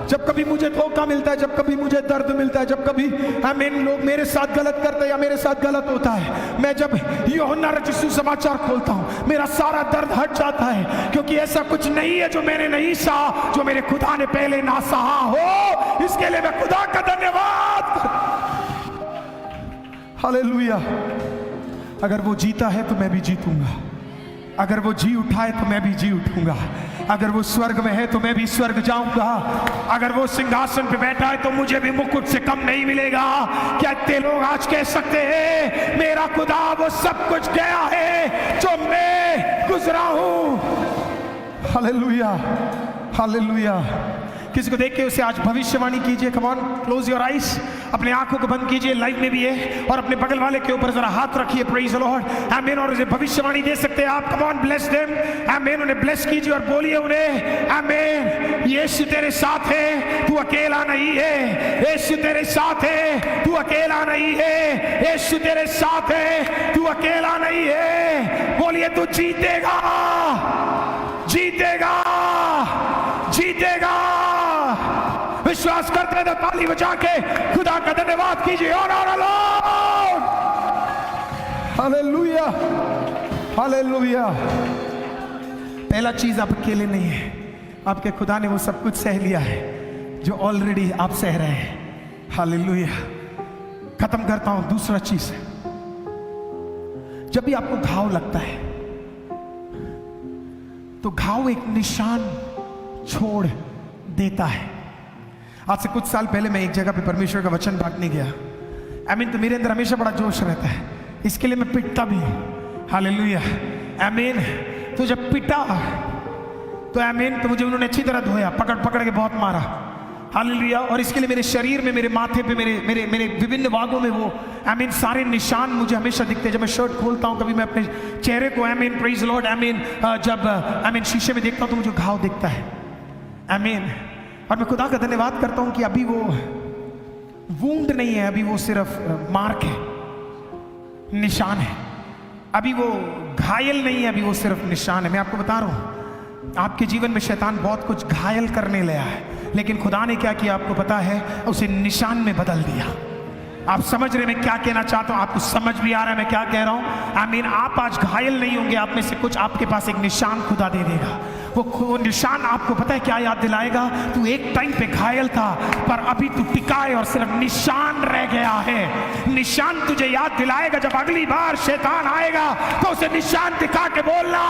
जब कभी मुझे धोखा मिलता है, जब कभी मुझे दर्द मिलता है, जब कभी आमीन लोग मेरे साथ गलत करते हैं या मेरे साथ गलत होता है, मैं जब यूहन्ना रचित समाचार खोलता हूं, मेरा सारा दर्द हट जाता है। क्योंकि ऐसा कुछ नहीं है जो मैंने नहीं सहा, जो मेरे खुदा ने पहले ना सहा हो। इसके लिए मैं खुदा का धन्यवाद। हालेलुया, अगर वो जीता है तो मैं भी जीतूंगा, अगर वो जी उठा है तो मैं भी जी उठूंगा, अगर वो स्वर्ग में है तो मैं भी स्वर्ग जाऊंगा, अगर वो सिंहासन पे बैठा है तो मुझे भी मुकुट से कम नहीं मिलेगा। क्या इतने लोग आज कह सकते हैं मेरा खुदा वो सब कुछ गया है जो मैं गुजरा हूं? Hallelujah, hallelujah. किसी को देख के उसे आज भविष्यवाणी कीजिए। Come on, close your eyes, अपने आंखों को बंद कीजिए, लाइव में भी है, और अपने बगल वाले के ऊपर जरा हाथ रखिए। प्रेज द लॉर्ड, आमीन। और उसे भविष्यवाणी दे सकते हैं आप। कम ऑन, ब्लेस देम, आमीन। उन्हें ब्लेस कीजिए और बोलिए उन्हें, आमीन, यीशु तेरे साथ है, तू अकेला नहीं है। यीशु तेरे साथ है, तू अकेला नहीं है। यीशु तेरे साथ है, तू अकेला नहीं है। बोलिए, तू जीतेगा, जीतेगा, जीतेगा। विश्वास करते तो ताली बजा के खुदा का धन्यवाद कीजिए। और हालेलुया, हालेलुया। पहला चीज, आप अकेले नहीं है, आपके खुदा ने वो सब कुछ सह लिया है जो ऑलरेडी आप सह रहे हैं। हालेलुया। खत्म करता हूं। दूसरा चीज, जब भी आपको घाव लगता है तो घाव एक निशान छोड़ देता है। आज से कुछ साल पहले मैं एक जगह पे परमेश्वर का वचन बांटने गया, आमीन। तो मेरे अंदर हमेशा बड़ा जोश रहता है, इसके लिए मैं पिटता भी हूं। हालेलुया, आमीन। तो जब पिटा तो आमीन, तो मुझे उन्होंने अच्छी तरह धोया, पकड़ पकड़ के बहुत मारा। हालेलुया। और इसके लिए मेरे शरीर में, मेरे माथे पे, मेरे मेरे मेरे विभिन्न भागों में वो आमीन सारे निशान मुझे हमेशा दिखते हैं। जब मैं शर्ट खोलता हूं, कभी मैं अपने चेहरे को आमीन, प्रेज द लॉर्ड, आमीन, जब आमीन शीशे में देखता हूं तो मुझे घाव दिखता है। आमीन। और मैं खुदा का धन्यवाद करता हूं कि अभी वो वूंड नहीं है, अभी वो सिर्फ मार्क है, निशान है। अभी वो घायल नहीं है, अभी वो सिर्फ निशान है। मैं आपको बता रहा हूं, आपके जीवन में शैतान बहुत कुछ घायल करने लगा है, लेकिन खुदा ने क्या किया आपको पता है? उसे निशान में बदल दिया। आप समझ रहे मैं क्या कहना चाहता हूं? आपको समझ भी आ रहा है मैं क्या कह रहा हूं? आमीन। आप आज घायल नहीं होंगे, आप में से कुछ, आपके पास एक निशान खुदा दे देगा। वो निशान आपको पता है क्या याद दिलाएगा? तू एक टाइम पे घायल था, पर अभी तू टिका है और सिर्फ निशान रह गया है। निशान तुझे याद दिलाएगा। जब अगली बार शैतान आएगा तो उसे निशान दिखा के बोलना,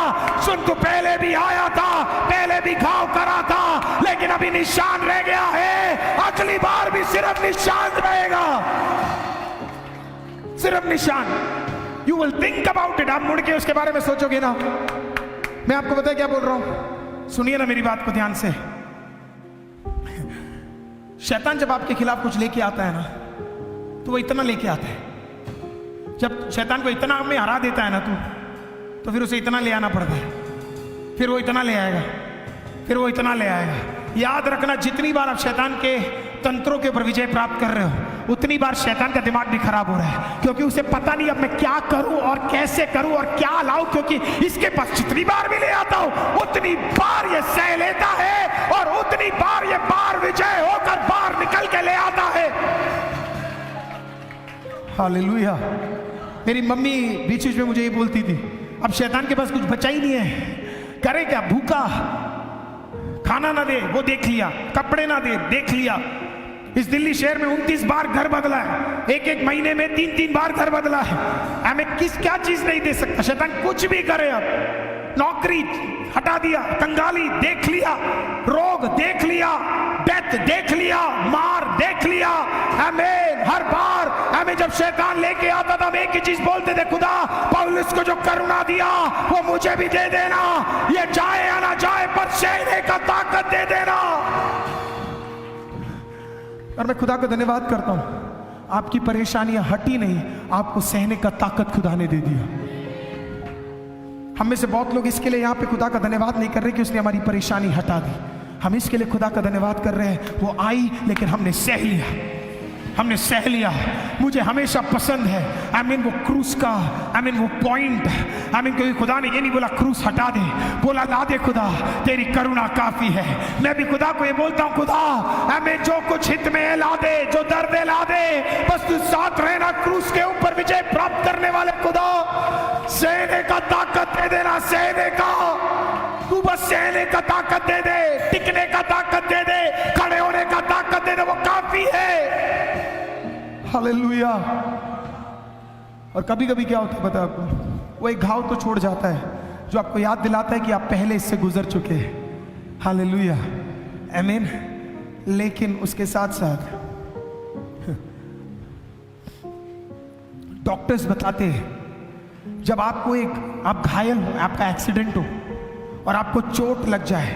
सुन, तू पहले भी आया था, पहले भी घाव करा था, लेकिन अभी निशान रह गया है। अगली बार भी सिर्फ निशान रहेगा, सिर्फ निशान। You will think about it. आप मुड़ के उसके बारे में सोचोगे ना। मैं आपको पता है क्या बोल रहा हूं? सुनिए ना मेरी बात को ध्यान से। शैतान जब आपके खिलाफ कुछ लेके आता है ना, तो वो इतना लेके आता है। जब शैतान को इतना में हरा देता है ना तो फिर उसे इतना ले आना पड़ता है, फिर वो इतना ले आएगा, फिर वो इतना ले आएगा। याद रखना, जितनी बार आप शैतान के तंत्रों के ऊपर विजय प्राप्त कर रहे हो, उतनी बार शैतान का दिमाग भी खराब हो रहा है, क्योंकि उसे पता नहीं अब मैं क्या करूं और कैसे करूं और क्या लाऊं, क्योंकि इसके पास जितनी बार भी ले आता हूं उतनी बार ये सह लेता है और उतनी बार ये बार विजय होकर बाहर निकल के ले आता है। हालेलुया। मेरी मम्मी बीच बीच में मुझे ये बोलती थी, अब शैतान के पास कुछ बचा ही नहीं है, करे क्या? भूखा, खाना ना दे वो देख लिया, कपड़े ना दे देख लिया। इस दिल्ली शहर में 29 बार घर बदला है, एक महीने में 3 बार घर बदला है। हमें क्या चीज नहीं दे सकता शैतान? कुछ भी करे। अब नौकरी हटा दिया, कंगाली देख लिया, रोग देख लिया, डेथ देख लिया, मार देख लिया। हमें हर बार जब शैतान लेके आता था, हम एक ही चीज बोलते थे, खुदा पौलुस को जो करुणा दिया वो मुझे भी दे देना, ये जाए या ना जाए पर सहने का ताकत दे देना। और मैं खुदा का धन्यवाद करता हूं, आपकी परेशानियां हटी नहीं, आपको सहने का ताकत खुदा ने दे दिया। हम में से बहुत लोग इसके लिए यहां पे खुदा का धन्यवाद नहीं कर रहे कि उसने हमारी परेशानी हटा दी। हम इसके लिए खुदा का धन्यवाद कर रहे हैं, वो आई लेकिन हमने सह लिया, हमने सह लिया। मुझे हमेशा पसंद है आमीन वो क्रूस का आमीन वो पॉइंट आमीन, क्योंकि खुदा ने ये नहीं बोला क्रूस हटा दे, बोला ला दे खुदा, तेरी करुणा काफी है। मैं भी खुदा को ये बोलता हूँ, खुदा आमीन जो कुछ हित में है ला दे, जो दर्द है ला दे, बस तू साथ रहना। क्रूस के ऊपर विजय प्राप्त करने वाले खुदा, सहने का ताकत दे देना, सहने का, तू बस सहने का ताकत दे दे, टिकने का ताकत दे दे, खड़े होने का ताकत दे दे, वो काफी है। हालेलुया। और कभी कभी क्या होता है पता है आपको, वो एक घाव तो छोड़ जाता है जो आपको याद दिलाता है कि आप पहले इससे गुजर चुके हैं। हालेलुया, आमीन। लेकिन उसके साथ साथ डॉक्टर्स बताते हैं जब आपको आप घायल हो, आपका एक्सीडेंट हो और आपको चोट लग जाए,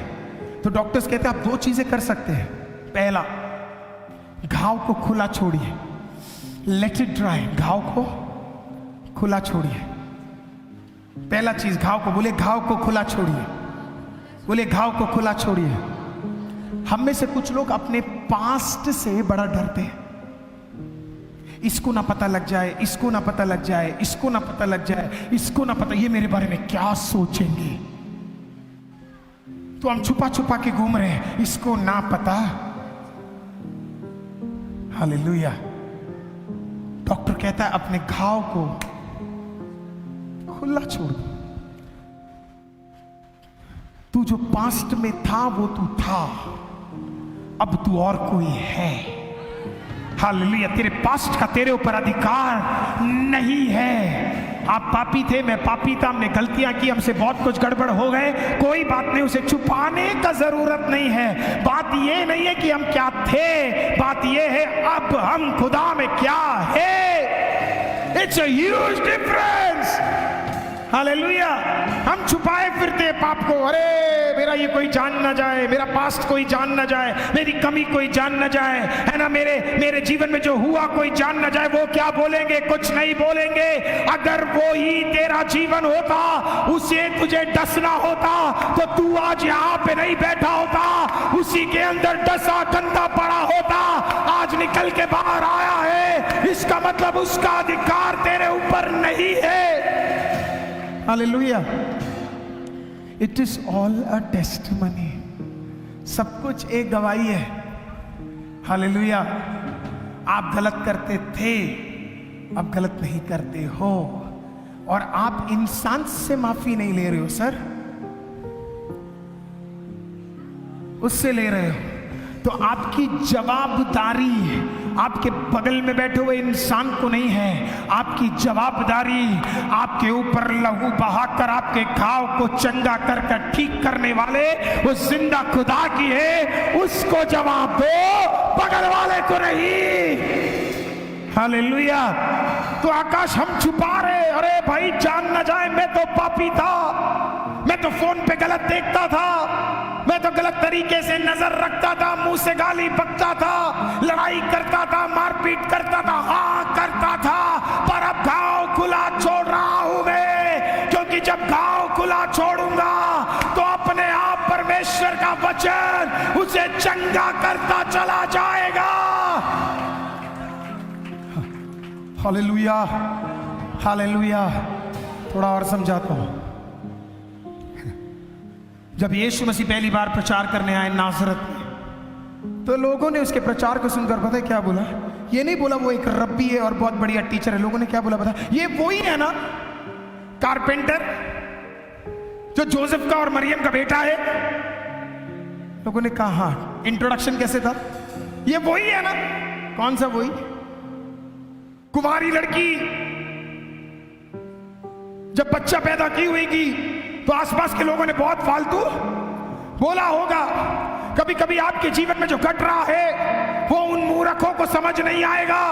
तो डॉक्टर्स कहते हैं आप दो चीजें कर सकते हैं। पहला, घाव को खुला छोड़िए, लेट इट ड्राई, घाव को खुला छोड़िए। पहला चीज, घाव को बोले, घाव को खुला छोड़िए, बोले घाव को खुला छोड़िए। हम में से कुछ लोग अपने पास्ट से बड़ा डरते हैं। इसको ना पता लग जाए, इसको ना पता लग जाए, इसको ना पता लग जाए, इसको ना पता, ये मेरे बारे में क्या सोचेंगे, तो हम छुपा छुपा के घूम रहे हैं, इसको ना पता। हालेलुया। डॉक्टर कहता है अपने घाव को खुला छोड़ दो। तू जो पास्ट में था वो तू था, अब तू और कोई है। हालेलुया। तेरे पास्ट का तेरे ऊपर अधिकार नहीं है। आप पापी थे, मैं पापी था, हमने गलतियां की, हमसे बहुत कुछ गड़बड़ हो गए, कोई बात नहीं, उसे छुपाने का जरूरत नहीं है। बात ये नहीं है कि हम क्या थे, बात ये है अब हम खुदा में क्या है। It's a huge difference. Hallelujah. हम छुपाए फिरते पाप को, अरे मेरा ये कोई जान ना जाए, मेरा पास्ट कोई जान ना जाए, मेरी कमी कोई जान ना जाए, है ना, मेरे जीवन में जो हुआ कोई जान ना जाए। वो क्या बोलेंगे? कुछ नहीं बोलेंगे। अगर वो ही तेरा जीवन होता, उसे तुझे डसना होता, तो तू आज यहाँ पे नहीं बैठा होता, उसी के अंदर डसा गंदा पड़ा होता। आज निकल के बाहर आया है, इसका मतलब उसका अधिकार तेरे ऊपर नहीं है। Hallelujah. It is all a testimony. सब कुछ एक गवाही है। हालेलुया। आप गलत करते थे, अब गलत नहीं करते हो, और आप इंसान से माफी नहीं ले रहे हो सर, उससे ले रहे हो। तो आपकी जवाबदारी आपके बगल में बैठे हुए इंसान को नहीं है, आपकी जवाबदारी आपके ऊपर लहू बहाकर आपके घाव को चंगा कर कर ठीक करने वाले उस जिंदा खुदा की है। उसको जवाब दो, बगल वाले को नहीं। हालेलुया। तो आकाश हम छुपा रहे, अरे भाई जान ना जाए, मैं तो पापी था, मैं तो फोन पे गलत देखता था, मैं तो गलत तरीके से नजर रखता था, मुंह से गाली बकता था, लड़ाई करता था, मारपीट करता था, हाँ करता था, पर अब घाव खुला छोड़ रहा हूं मैं, क्योंकि जब घाव खुला छोड़ूंगा तो अपने आप परमेश्वर का वचन उसे चंगा करता चला जाएगा। Hallelujah, hallelujah. थोड़ा और समझाता हूं। जब यीशु मसीह पहली बार प्रचार करने आए नासरत में, तो लोगों ने उसके प्रचार को सुनकर पता है क्या बोला? ये नहीं बोला वो एक रब्बी है और बहुत बढ़िया टीचर है। लोगों ने क्या बोला पता? ये वही है ना कारपेंटर जो जोसेफ का और मरियम का बेटा है। लोगों ने कहा हाँ। इंट्रोडक्शन कैसे था? ये वही है ना। कौन सा वही? कुमारी लड़की जब बच्चा पैदा की हुई तो आसपास के लोगों ने बहुत फालतू बोला होगा। कभी कभी आपके जीवन में जो घट रहा है वो उन मूर्खों को समझ नहीं आएगा,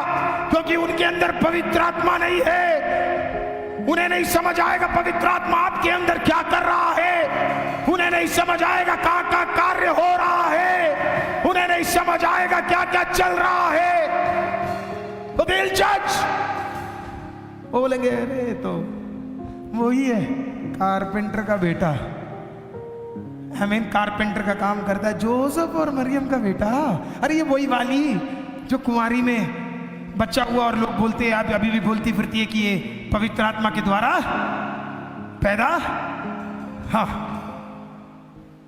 क्योंकि उनके अंदर पवित्र आत्मा नहीं है। उन्हें नहीं समझ आएगा पवित्र आत्मा आपके अंदर क्या कर रहा है। उन्हें नहीं समझ आएगा कहां का कार्य हो रहा है। उन्हें नहीं समझ आएगा क्या क्या चल रहा है। तो दिल जज बोलेंगे अरे तो वही है कारपेंटर का बेटा। हमें कारपेंटर का काम करता है, जोसेफ और मरियम का बेटा। अरे ये वही वाली जो कुंवारी में बच्चा हुआ और लोग बोलते हैं, अभी भी बोलती फिरती है कि ये पवित्र आत्मा के द्वारा पैदा। हाँ,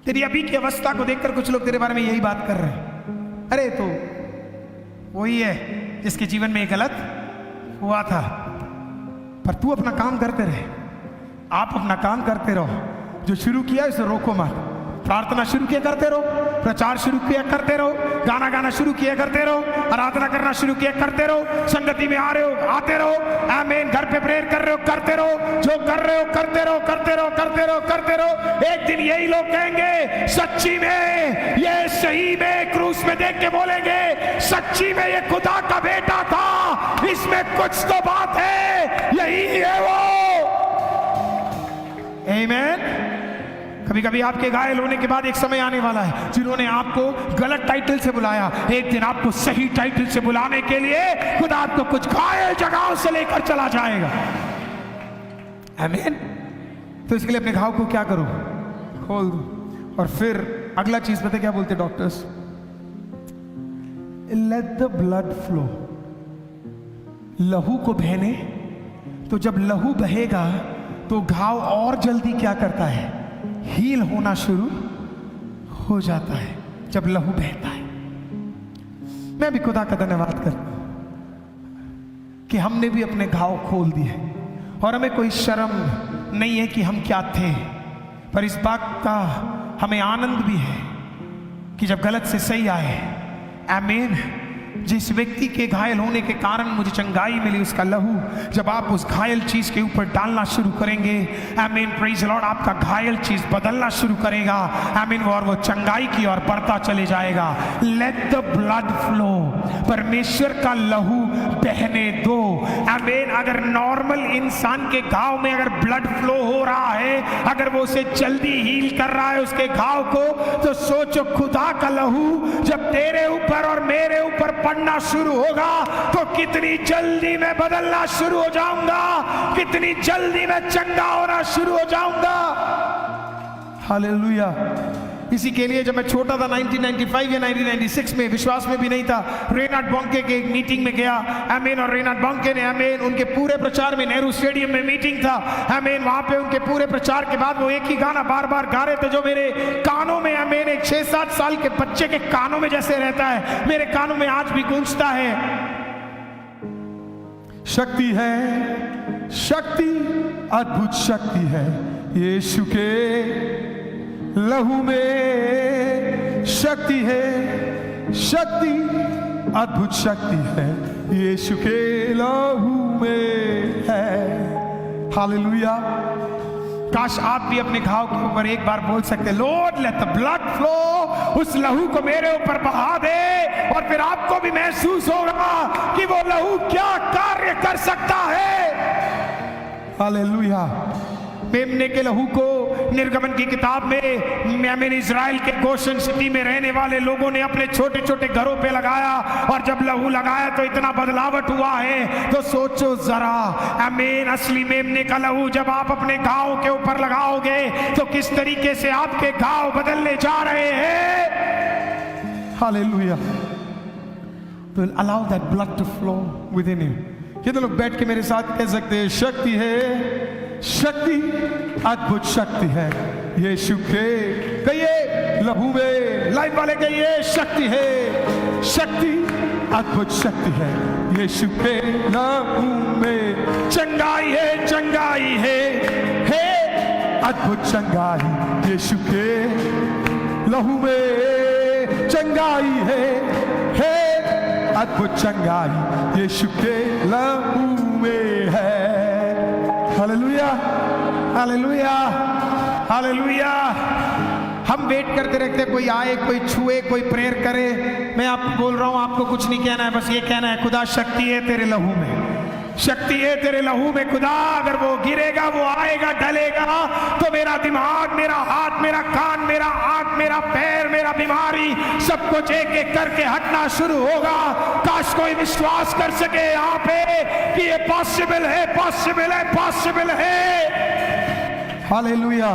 तेरी अभी की अवस्था को देखकर कुछ लोग तेरे बारे में यही बात कर रहे हैं। अरे तो वही है जिसके जीवन में ये गलत हुआ था। पर तू अपना काम करते रहे, आप अपना काम करते रहो। जो शुरू किया इसे रोको मत। प्रार्थना शुरू किया करते रहो, प्रचार शुरू किया करते रहो, गाना गाना शुरू किया करते रहो, आराधना करना शुरू किया करते रहो, संगति में आ रहे हो आते रहो, आमीन। घर पे प्रेयर कर रहे हो करते रहो, जो कर रहे हो करते रहो, करते रहो, करते रहो, करते रहो। एक दिन यही लोग कहेंगे सच्ची में ये सही में क्रूस में देख के बोलेंगे सच्ची में ये खुदा का बेटा था, इसमें कुछ तो बात है, यही है वो। आमीन। कभी कभी आपके घायल होने के बाद एक समय आने वाला है जिन्होंने आपको गलत टाइटल से बुलाया, एक दिन आपको सही टाइटल से बुलाने के लिए खुदा आपको कुछ घायल जगहों से लेकर चला जाएगा। आमीन। तो इसके लिए अपने घाव को क्या करो, खोल दो। और फिर अगला चीज पता क्या बोलते doctors, let the blood flow, लहू को बहने। तो जब लहू बहेगा तो घाव और जल्दी क्या करता है, हील होना शुरू हो जाता है जब लहू बहता है। मैं भी खुदा का धन्यवाद करता हूं कि हमने भी अपने घाव खोल दिए और हमें कोई शर्म नहीं है कि हम क्या थे, पर इस बात का हमें आनंद भी है कि जब गलत से सही आए। आमीन। जिस व्यक्ति के घायल होने के कारण मुझे चंगाई मिली, उसका लहू जब आप उस घायल चीज के ऊपर डालना शुरू करेंगे, आमीन, प्रेज लॉर्ड, आपका घायल चीज बदलना शुरू करेगा। आमीन। और वो चंगाई की ओर बढ़ता चले जाएगा। लेट द ब्लड फ्लो, परमेश्वर का लहू बहने दो। आमीन। अगर नॉर्मल इंसान के घाव में अगर ब्लड फ्लो हो रहा है, अगर वो उसे जल्दी हील कर रहा है उसके घाव को, तो सोचो खुदा का लहू जब तेरे ऊपर और मेरे ऊपर पड़ना शुरू होगा तो कितनी जल्दी मैं बदलना शुरू हो जाऊंगा, कितनी जल्दी मैं चंगा होना शुरू हो जाऊंगा। हालेलुया। इसी के लिए जब मैं छोटा था 1995 या 1996 में, विश्वास में भी नहीं था, रेनाड बॉन्के के एक मीटिंग में गया। आमीन। और रेनाड बॉन्के ने, आमीन, उनके पूरे प्रचार में नेहरू स्टेडियम में मीटिंग था। आमीन। वहां पे उनके पूरे प्रचार के बाद वो एक ही गाना बार बार गा रहे थे जो मेरे कानों में, आमीन, एक 6-7 साल के बच्चे के कानों में जैसे रहता है, मेरे कानों में आज भी गूंजता है। शक्ति है, शक्ति, अद्भुत शक्ति है यीशु के लहू में, शक्ति है, शक्ति, अद्भुत शक्ति है यीशु के लहू में है। हालेलुया। काश आप भी अपने घाव के ऊपर एक बार बोल सकते, Lord let the blood flow, उस लहू को मेरे ऊपर बहा दे, और फिर आपको भी महसूस होगा कि वो लहू क्या कार्य कर सकता है। हालेलुया। मेमने के लहू को निर्गमन की किताब में, आमीन, इजराइल के गोशन सिटी में रहने वाले लोगों ने अपने छोटे छोटे घरों पे लगाया, और जब लहू लगाया तो इतना बदलावट हुआ है। तो सोचो जरा, आमीन, असली मेमने का लहू जब आप अपने घाव के ऊपर लगाओगे तो किस तरीके से आपके घाव बदलने जा रहे हैं। हालेलुया। तो allow that blood to flow within you. कितने लोग बैठ के मेरे साथ कह सकते हैं, शक्ति है, शक्ति, अद्भुत शक्ति है यीशु के, कहिए, लहू में। लाइव वाले कहिए, शक्ति है, शक्ति, अद्भुत शक्ति है यीशु के लहू में। चंगाई है, चंगाई है, अद्भुत चंगाई यीशु के लहू में। चंगाई है, अद्भुत चंगाई यीशु के लहू में है। Hallelujah, hallelujah, hallelujah. हम वेट करते रहते, कोई आए, कोई छुए, कोई प्रेयर करे। मैं आपको बोल रहा हूं, आपको कुछ नहीं कहना है, बस ये कहना है, खुदा शक्ति है तेरे लहू में, शक्ति है तेरे लहू में। खुदा अगर वो गिरेगा, वो आएगा, डलेगा, तो मेरा दिमाग, मेरा हाथ, मेरा कान, मेरा आंख, मेरा पैर, मेरा बीमारी, सब कुछ एक एक करके हटना शुरू होगा। काश कोई विश्वास कर सके यहाँ पे कि ये पॉसिबल है, पॉसिबल है, पॉसिबल है। हालेलुया।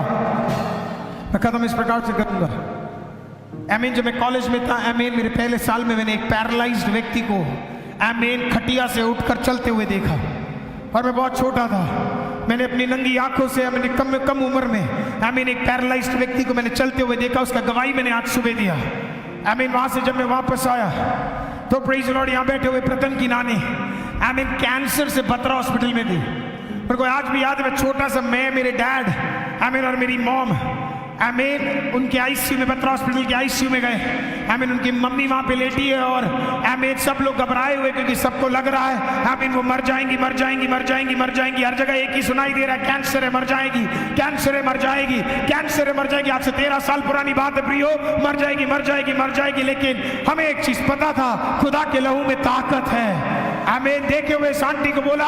मैं खत्म इस प्रकार से करूंगा। आमीन। जब मैं कॉलेज में था, आमीन, मेरे पहले साल में मैंने एक पैरालाइज्ड व्यक्ति को, आमीन, खटिया से उठकर चलते हुए देखा, और मैं बहुत छोटा था। मैंने अपनी नंगी आंखों से, मैंने कम उम्र में, आमीन, एक पैरालाइज्ड व्यक्ति को मैंने चलते हुए देखा। उसका गवाही मैंने आज सुबह दिया। आमीन। वहां से जब मैं वापस आया तो प्रेज लॉर्ड, यहाँ बैठे हुए प्रतन की नानी, आमीन, कैंसर से बत्रा हॉस्पिटल में थी। मेरे को आज भी याद है, मैं छोटा सा, मैं, मेरे डैड, आमीन, और मेरी मॉम, आमीन। उनके आईसीयू में, बत्रा हॉस्पिटल के आईसीयू में गए, आमीन। उनकी मम्मी वहां पे लेटी है और आमीन सब लोग घबराए हुए क्योंकि सबको लग रहा है आमीन वो मर जाएंगी, मर जाएंगी, मर जाएंगी, मर जाएंगी। हर जगह एक ही सुनाई दे रहा है, कैंसर है, मर जाएगी, कैंसर है, मर जाएगी, कैंसर है, मर जाएगी। आज से 13 साल पुरानी बात है प्रियो, मर जाएगी, मर जाएगी, मर जाएगी। लेकिन हमें एक चीज पता था, खुदा के लहू में ताकत है। आमीन। देखे हुए शांति को बोला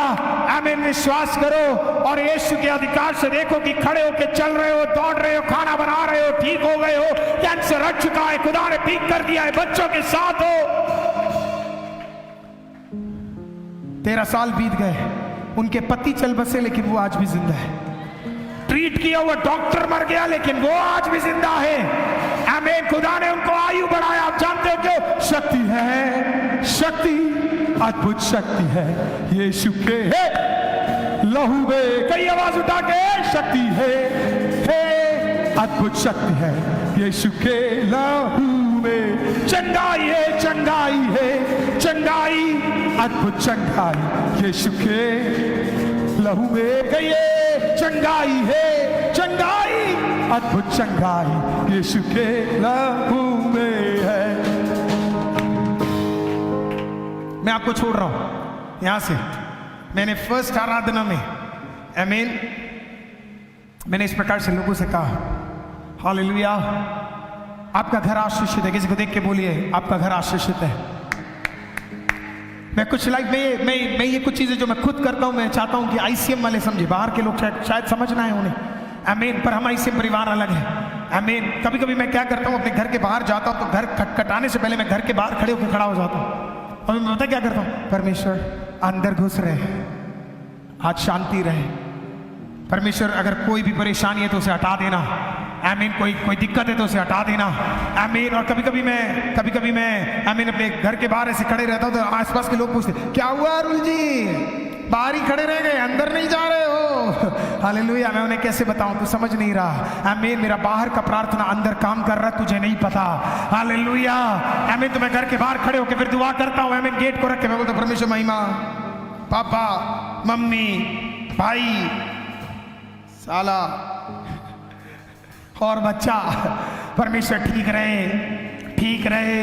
आमीन विश्वास करो और यीशु के अधिकार से देखो कि खड़े होके चल रहे हो, दौड़ रहे हो, खाना बना रहे हो, ठीक हो गए हो, कैंसर हट चुका है, खुदा ने ठीक कर दिया है, बच्चों के साथ हो। 13 साल बीत गए, उनके पति चल बसे लेकिन वो आज भी जिंदा है। ट्रीट किया हुआ डॉक्टर मर गया लेकिन वो आज भी जिंदा है। आमीन। खुदा ने उनको आयु बढ़ाया। आप जानते हो क्यों? शक्ति है, शक्ति, अद्भुत शक्ति है यीशु के लहू में। कई आवाज उठा के शक्ति है, अद्भुत शक्ति है यीशु के लहू में। चंगाई है, चंगाई है, चंगाई, अद्भुत चंगाई यीशु के लहू में। कहिए चंगाई है, चंगाई, अद्भुत चंगाई यीशु के लहू में है। मैं आपको छोड़ रहा हूं यहां से। मैंने फर्स्ट आराधना में आमीन मैंने इस प्रकार से लोगों से कहा, हालेलुया, आपका घर आशीषित है। किसी को देख के बोलिए आपका घर आशीषित है। मैं कुछ लाइफ में मैं ये कुछ चीजें जो मैं खुद करता हूं, मैं चाहता हूं कि आईसीएम वाले समझे, बाहर के लोग शायद समझना है उन्हें। आमीन। पर हम आईसीएम परिवार अलग है। आमीन। कभी कभी मैं क्या करता हूं, अपने घर के बाहर जाता हूं तो घर खटखटाने से पहले मैं घर के बाहर खड़े होकर खड़ा हो जाता हूं और मैं पता क्या करता हूं, परमेश्वर अंदर घुस रहे, आज शांति रहे। परमेश्वर अगर कोई भी परेशानी है तो उसे हटा देना। आमीन। कोई दिक्कत है तो उसे हटा देना। आमीन। और कभी कभी मैं आमीन अपने घर के बाहर ऐसे खड़े रहता हूं तो आसपास के लोग पूछते, क्या हुआ अरुल जी, बाहर ही खड़े रह गए, अंदर नहीं जा रहे हो? हालेलुया। मैं उन्हें कैसे बताऊं, तू समझ नहीं रहा। आमीन। मेरा बाहर का प्रार्थना अंदर काम कर रहा है, तुझे नहीं पता। हालेलुया। आमीन। तो मैं घर के बाहर खड़े होकर फिर दुआ करता हूं। आमीन। गेट को रख के मैं बोलता, परमेश्वर महिमा, पापा, मम्मी, भाई, साला और बच्चा, परमेश्वर ठीक रहे,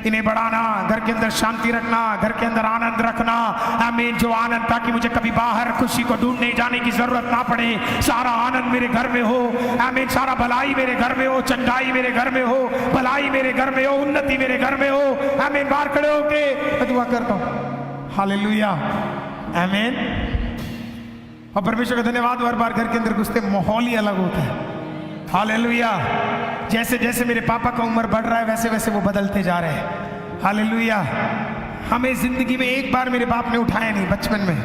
इन्हें बढ़ाना, घर के अंदर शांति रखना, घर के अंदर आनंद रखना। आमीन। जो आनंद, ताकि मुझे कभी बाहर खुशी को ढूंढने जाने की जरूरत ना पड़े। सारा आनंद मेरे घर में हो। आमीन। सारा भलाई मेरे घर में हो, चंगाई मेरे घर में हो, भलाई मेरे घर में हो, उन्नति मेरे घर में हो। आमीन। बाहर खड़े होके मैं दुआ करता हूं। हालेलुया। आमीन। और परमेश्वर का धन्यवाद, हर बार घर के अंदर घुसते माहौल ही अलग होता है। हालेलुया। जैसे जैसे मेरे पापा का उम्र बढ़ रहा है वैसे वैसे वो बदलते जा रहे हैं। हालेलुया। हमें जिंदगी में एक बार मेरे बाप ने उठाया नहीं बचपन में,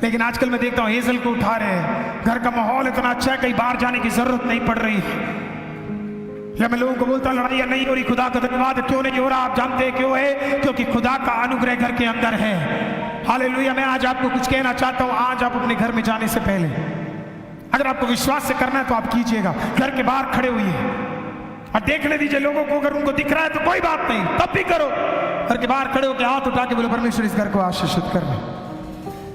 लेकिन आजकल मैं देखता हूँ हेजल को उठा रहे हैं। घर का माहौल इतना अच्छा है, कहीं बाहर जाने की जरूरत नहीं पड़ रही। या मैं लोगों को बोलता हूँ लड़ाइयाँ नहीं हो रही, खुदा का धन्यवाद। क्यों नहीं हो रहा? आप जानते हैं क्यों है? क्योंकि खुदा का अनुग्रह घर के अंदर है। हालेलुया। मैं आज आपको कुछ कहना चाहता हूँ। आज आप अपने घर में जाने से पहले, अगर आपको विश्वास से करना है तो आप कीजिएगा। घर के बाहर खड़े हुए और देखने दीजिए लोगों को, अगर उनको दिख रहा है तो कोई बात नहीं, तब भी करो। घर के बाहर खड़े होकर हाथ उठा के बोलो, परमेश्वर इस घर को आशीषित करना,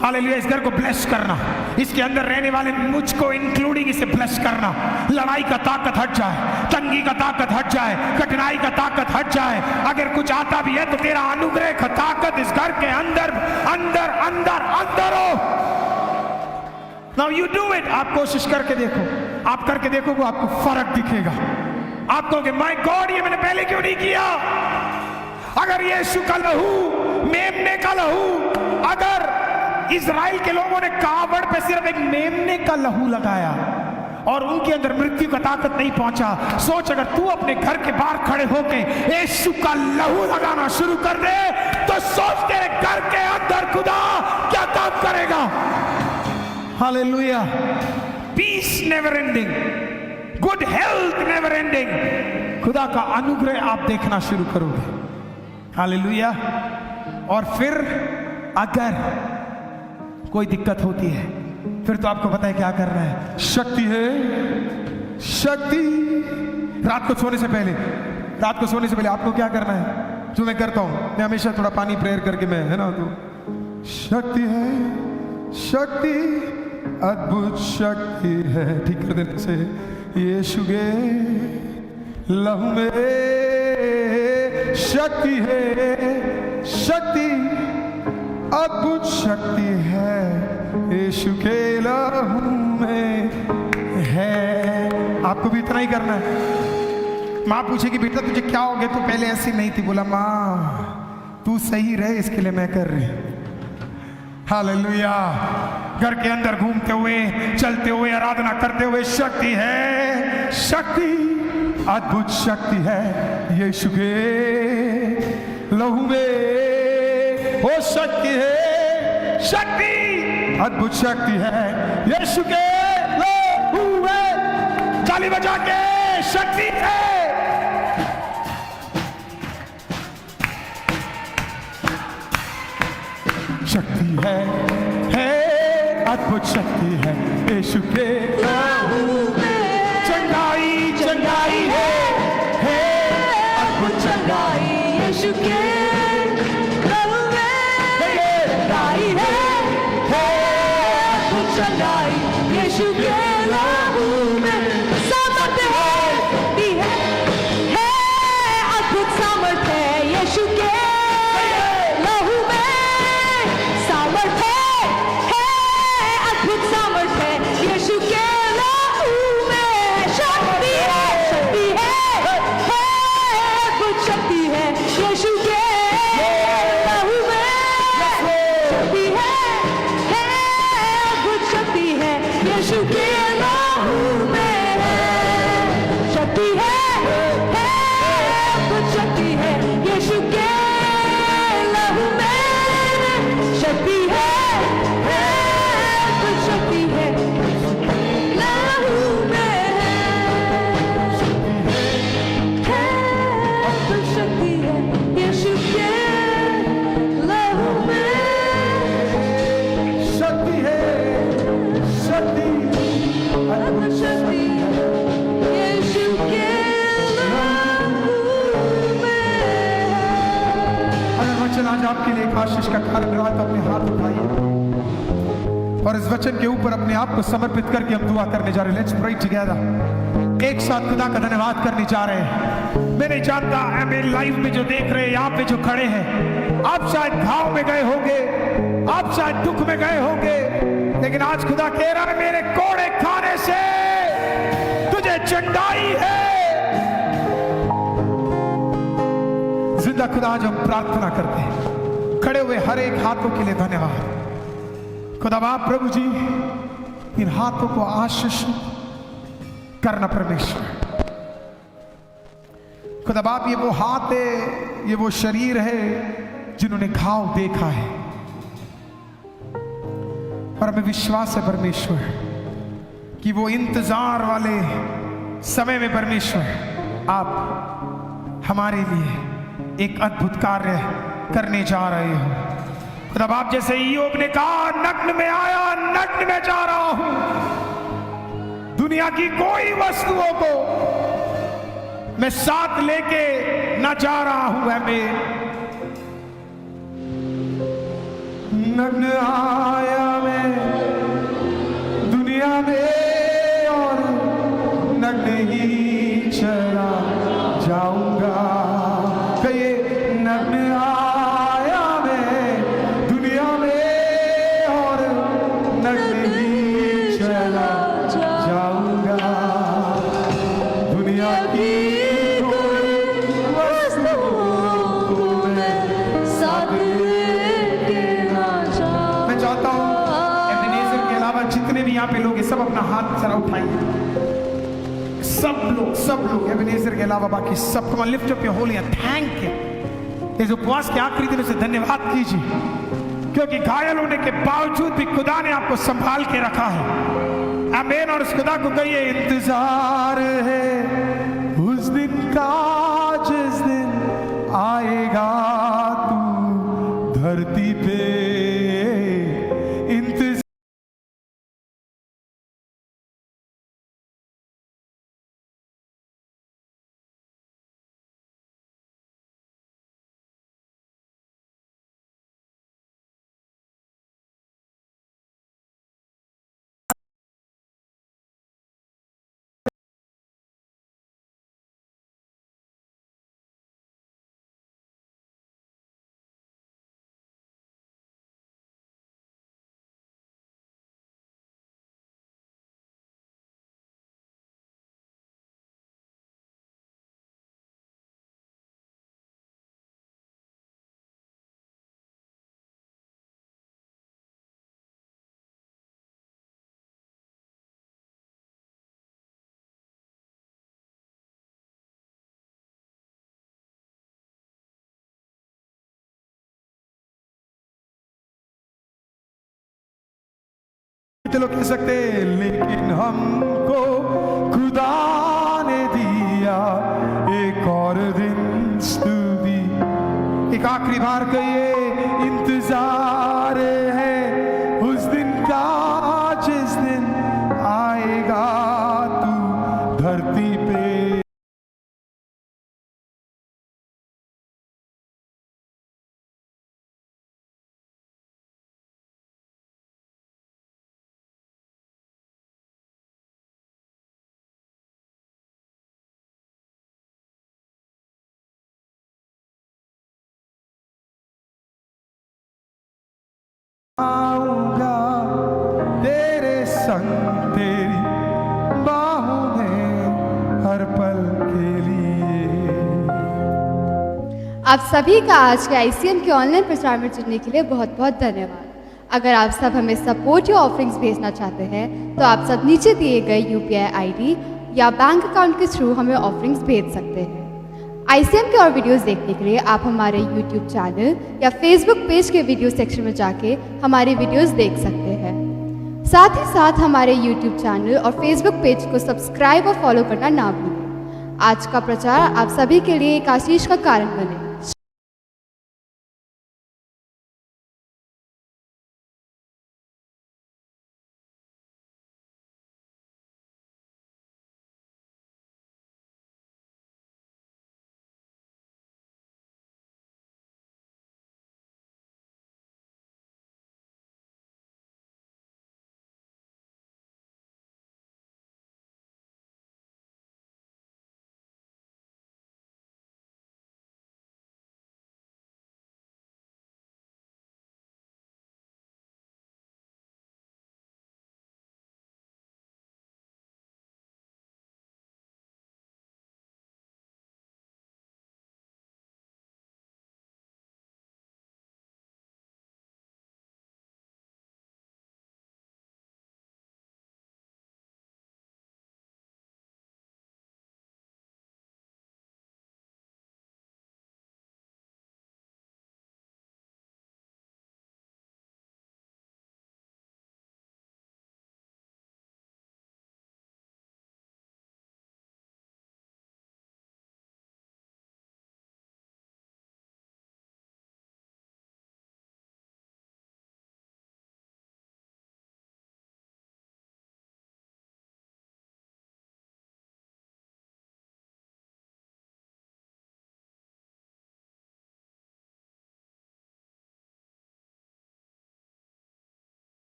हालेलुया, इस घर को ब्लेस करना, इसके अंदर रहने वाले मुझको इंक्लूडिंग इसे ब्लेस करना। लड़ाई का ताकत हट जाए, तंगी का ताकत हट जाए, कठिनाई का ताकत हट जाए। अगर कुछ आता भी है तो तेरा अनुग्रह का ताकत इस घर के अंदर अंदर अंदर अंदर हो। Now you do it। आप कोशिश करके देखो, आप करके देखो, वो आपको फर्क दिखेगा। आप कहोगे माय गॉड, ये मैंने पहले क्यों नहीं किया? अगर यीशु का लहू, मेमने का लहू, अगर इजराइल के लोगों ने कावड़ पे सिर्फ एक मेमने का लहू लगाया और उनके अंदर मृत्यु का ताकत नहीं पहुंचा, सोच अगर तू अपने घर के बाहर खड़े होके यीशु का लहू लगाना शुरू कर दे तो सोच तेरे घर के अंदर खुदा क्या काम करेगा। Hallelujah. Peace never ending, good health never ending, खुदा का अनुग्रह आप देखना शुरू करोगे। हालेलुया। और फिर अगर कोई दिक्कत होती है फिर तो आपको पता है क्या करना है। शक्ति है, शक्ति। रात को सोने से पहले आपको क्या करना है, जो मैं करता हूं, मैं हमेशा थोड़ा पानी प्रेयर करके मैं, है ना, तो शक्ति है, शक्ति, अद्भुत शक्ति है, ठीक कर देने से यीशु के लहू में शक्ति है, शक्ति, अद्भुत शक्ति है, यीशु के लहू में है। आपको भी इतना ही करना है। माँ पूछेगी बेटा तुझे क्या हो गया, तू पहले ऐसी नहीं थी। बोला माँ तू सही रहे इसके लिए मैं कर रही। हालेलुया। घर के अंदर घूमते हुए, चलते हुए, आराधना करते हुए, शक्ति है, शक्ति, अद्भुत शक्ति है यीशु के लहू में। वो शक्ति है, शक्ति, अद्भुत शक्ति है यीशु के लहू में। ताली बजा के शक्ति है, शक्ति है, अद्भुत शक्ति है यीशु के लहू में। चंगाई, चंगाई है, अद्भुत चंगाई यीशु के लहू में। चंगाई है, अद्भुत चंगाई यीशु के लहू में। सामर्थ है, अद्भुत सामर्थ है यीशु के लहू में। सामर्थ है, अद्भुत सामर्थ है यीशु के लहू में। शक्ति है, अद्भुत शक्ति है यीशु के लहू में। शक्ति है, अद्भुत शक्ति है यीशु के लहू में। शक्ति है, अद्भुत शक्ति है यीशु के लहू में। शक्ति है, अद्भुत शक्ति है लहू में। अद्भुत शक्ति है यीशु के लहू में। शक्ति है, शक्ति, अद्भुत शक्ति है यीशु के लहू में। अगर वचन आज आपके लिए एक आशीष का कारण रहा तो अपने हाथ उठाइए और इस वचन के ऊपर अपने आप को समर्पित करके हम दुआ करने जा रहे हैं। Let's pray together. एक साथ खुदा का धन्यवाद करने जा रहे हैं। मैं नहीं जानता मेरी लाइफ में जो देख रहे हैं, यहाँ पे जो खड़े हैं, आप शायद घाव में गए होंगे, आप शायद दुख में गए होंगे, लेकिन आज खुदा कह रहा है मेरे कोड़े खाने से तुझे चंगाई है। जिंदा खुदा आज हम प्रार्थना करते हैं। खड़े हुए हर एक हाथों के लिए धन्यवाद। खुदा बाप प्रभु जी इन हाथों को आशीष करना परमेश्वर। खुदा बाप ये वो हाथ है, ये वो शरीर है जिन्होंने घाव देखा है, और हमें विश्वास है परमेश्वर कि वो इंतजार वाले समय में परमेश्वर आप हमारे लिए एक अद्भुत कार्य करने जा रहे हो। खुदा बाप जैसे ईयोब ने कहा नग्न में आया नग्न में जा रहा हूं, दुनिया की कोई वस्तुओं को मैं साथ लेके न जा रहा हूं। मैं नग्न आया मैं दुनिया में और नग्न ही चला जाऊंगा। कहिए नग्न आया मैं दुनिया में और नग्न ही चला जाऊंगा। दुनिया की यहाँ पे लोग सब अपना हाथ जरा उठाइए। सब लोग एबेनेज़र के अलावा बाकी सब को lift up your Holi and thank you. इस उपवास के आखिरी दिन से धन्यवाद कीजिए, क्योंकि घायल होने के बावजूद भी खुदा ने आपको संभाल के रखा है। आमीन। और उस खुदा को कहिए इंतजार है उस दिन का जिस दिन आएगा तू धरती पे। चलो कह सकते लेकिन हमको खुदा ने दिया एक और दिन स्तुति। एक आखिरी बार कहिए, इंतजार है उस दिन का जिस दिन आएगा तू धरती पे। आऊंगा तेरे संग तेरी बाहों में हर पल के लिए। आप सभी का आज के ICM के ऑनलाइन प्रचार में जुड़ने के लिए बहुत बहुत धन्यवाद। अगर आप सब हमें सपोर्ट या ऑफरिंग्स भेजना चाहते हैं तो आप सब नीचे दिए गए UPI ID या बैंक अकाउंट के थ्रू हमें ऑफरिंग्स भेज सकते हैं। ICM के और वीडियोस देखने के लिए आप हमारे YouTube चैनल या Facebook पेज के वीडियो सेक्शन में जाके हमारी वीडियोस देख सकते हैं। साथ ही साथ हमारे YouTube चैनल और Facebook पेज को सब्सक्राइब और फॉलो करना ना भूलें। आज का प्रचार आप सभी के लिए एक आशीष का कारण बने।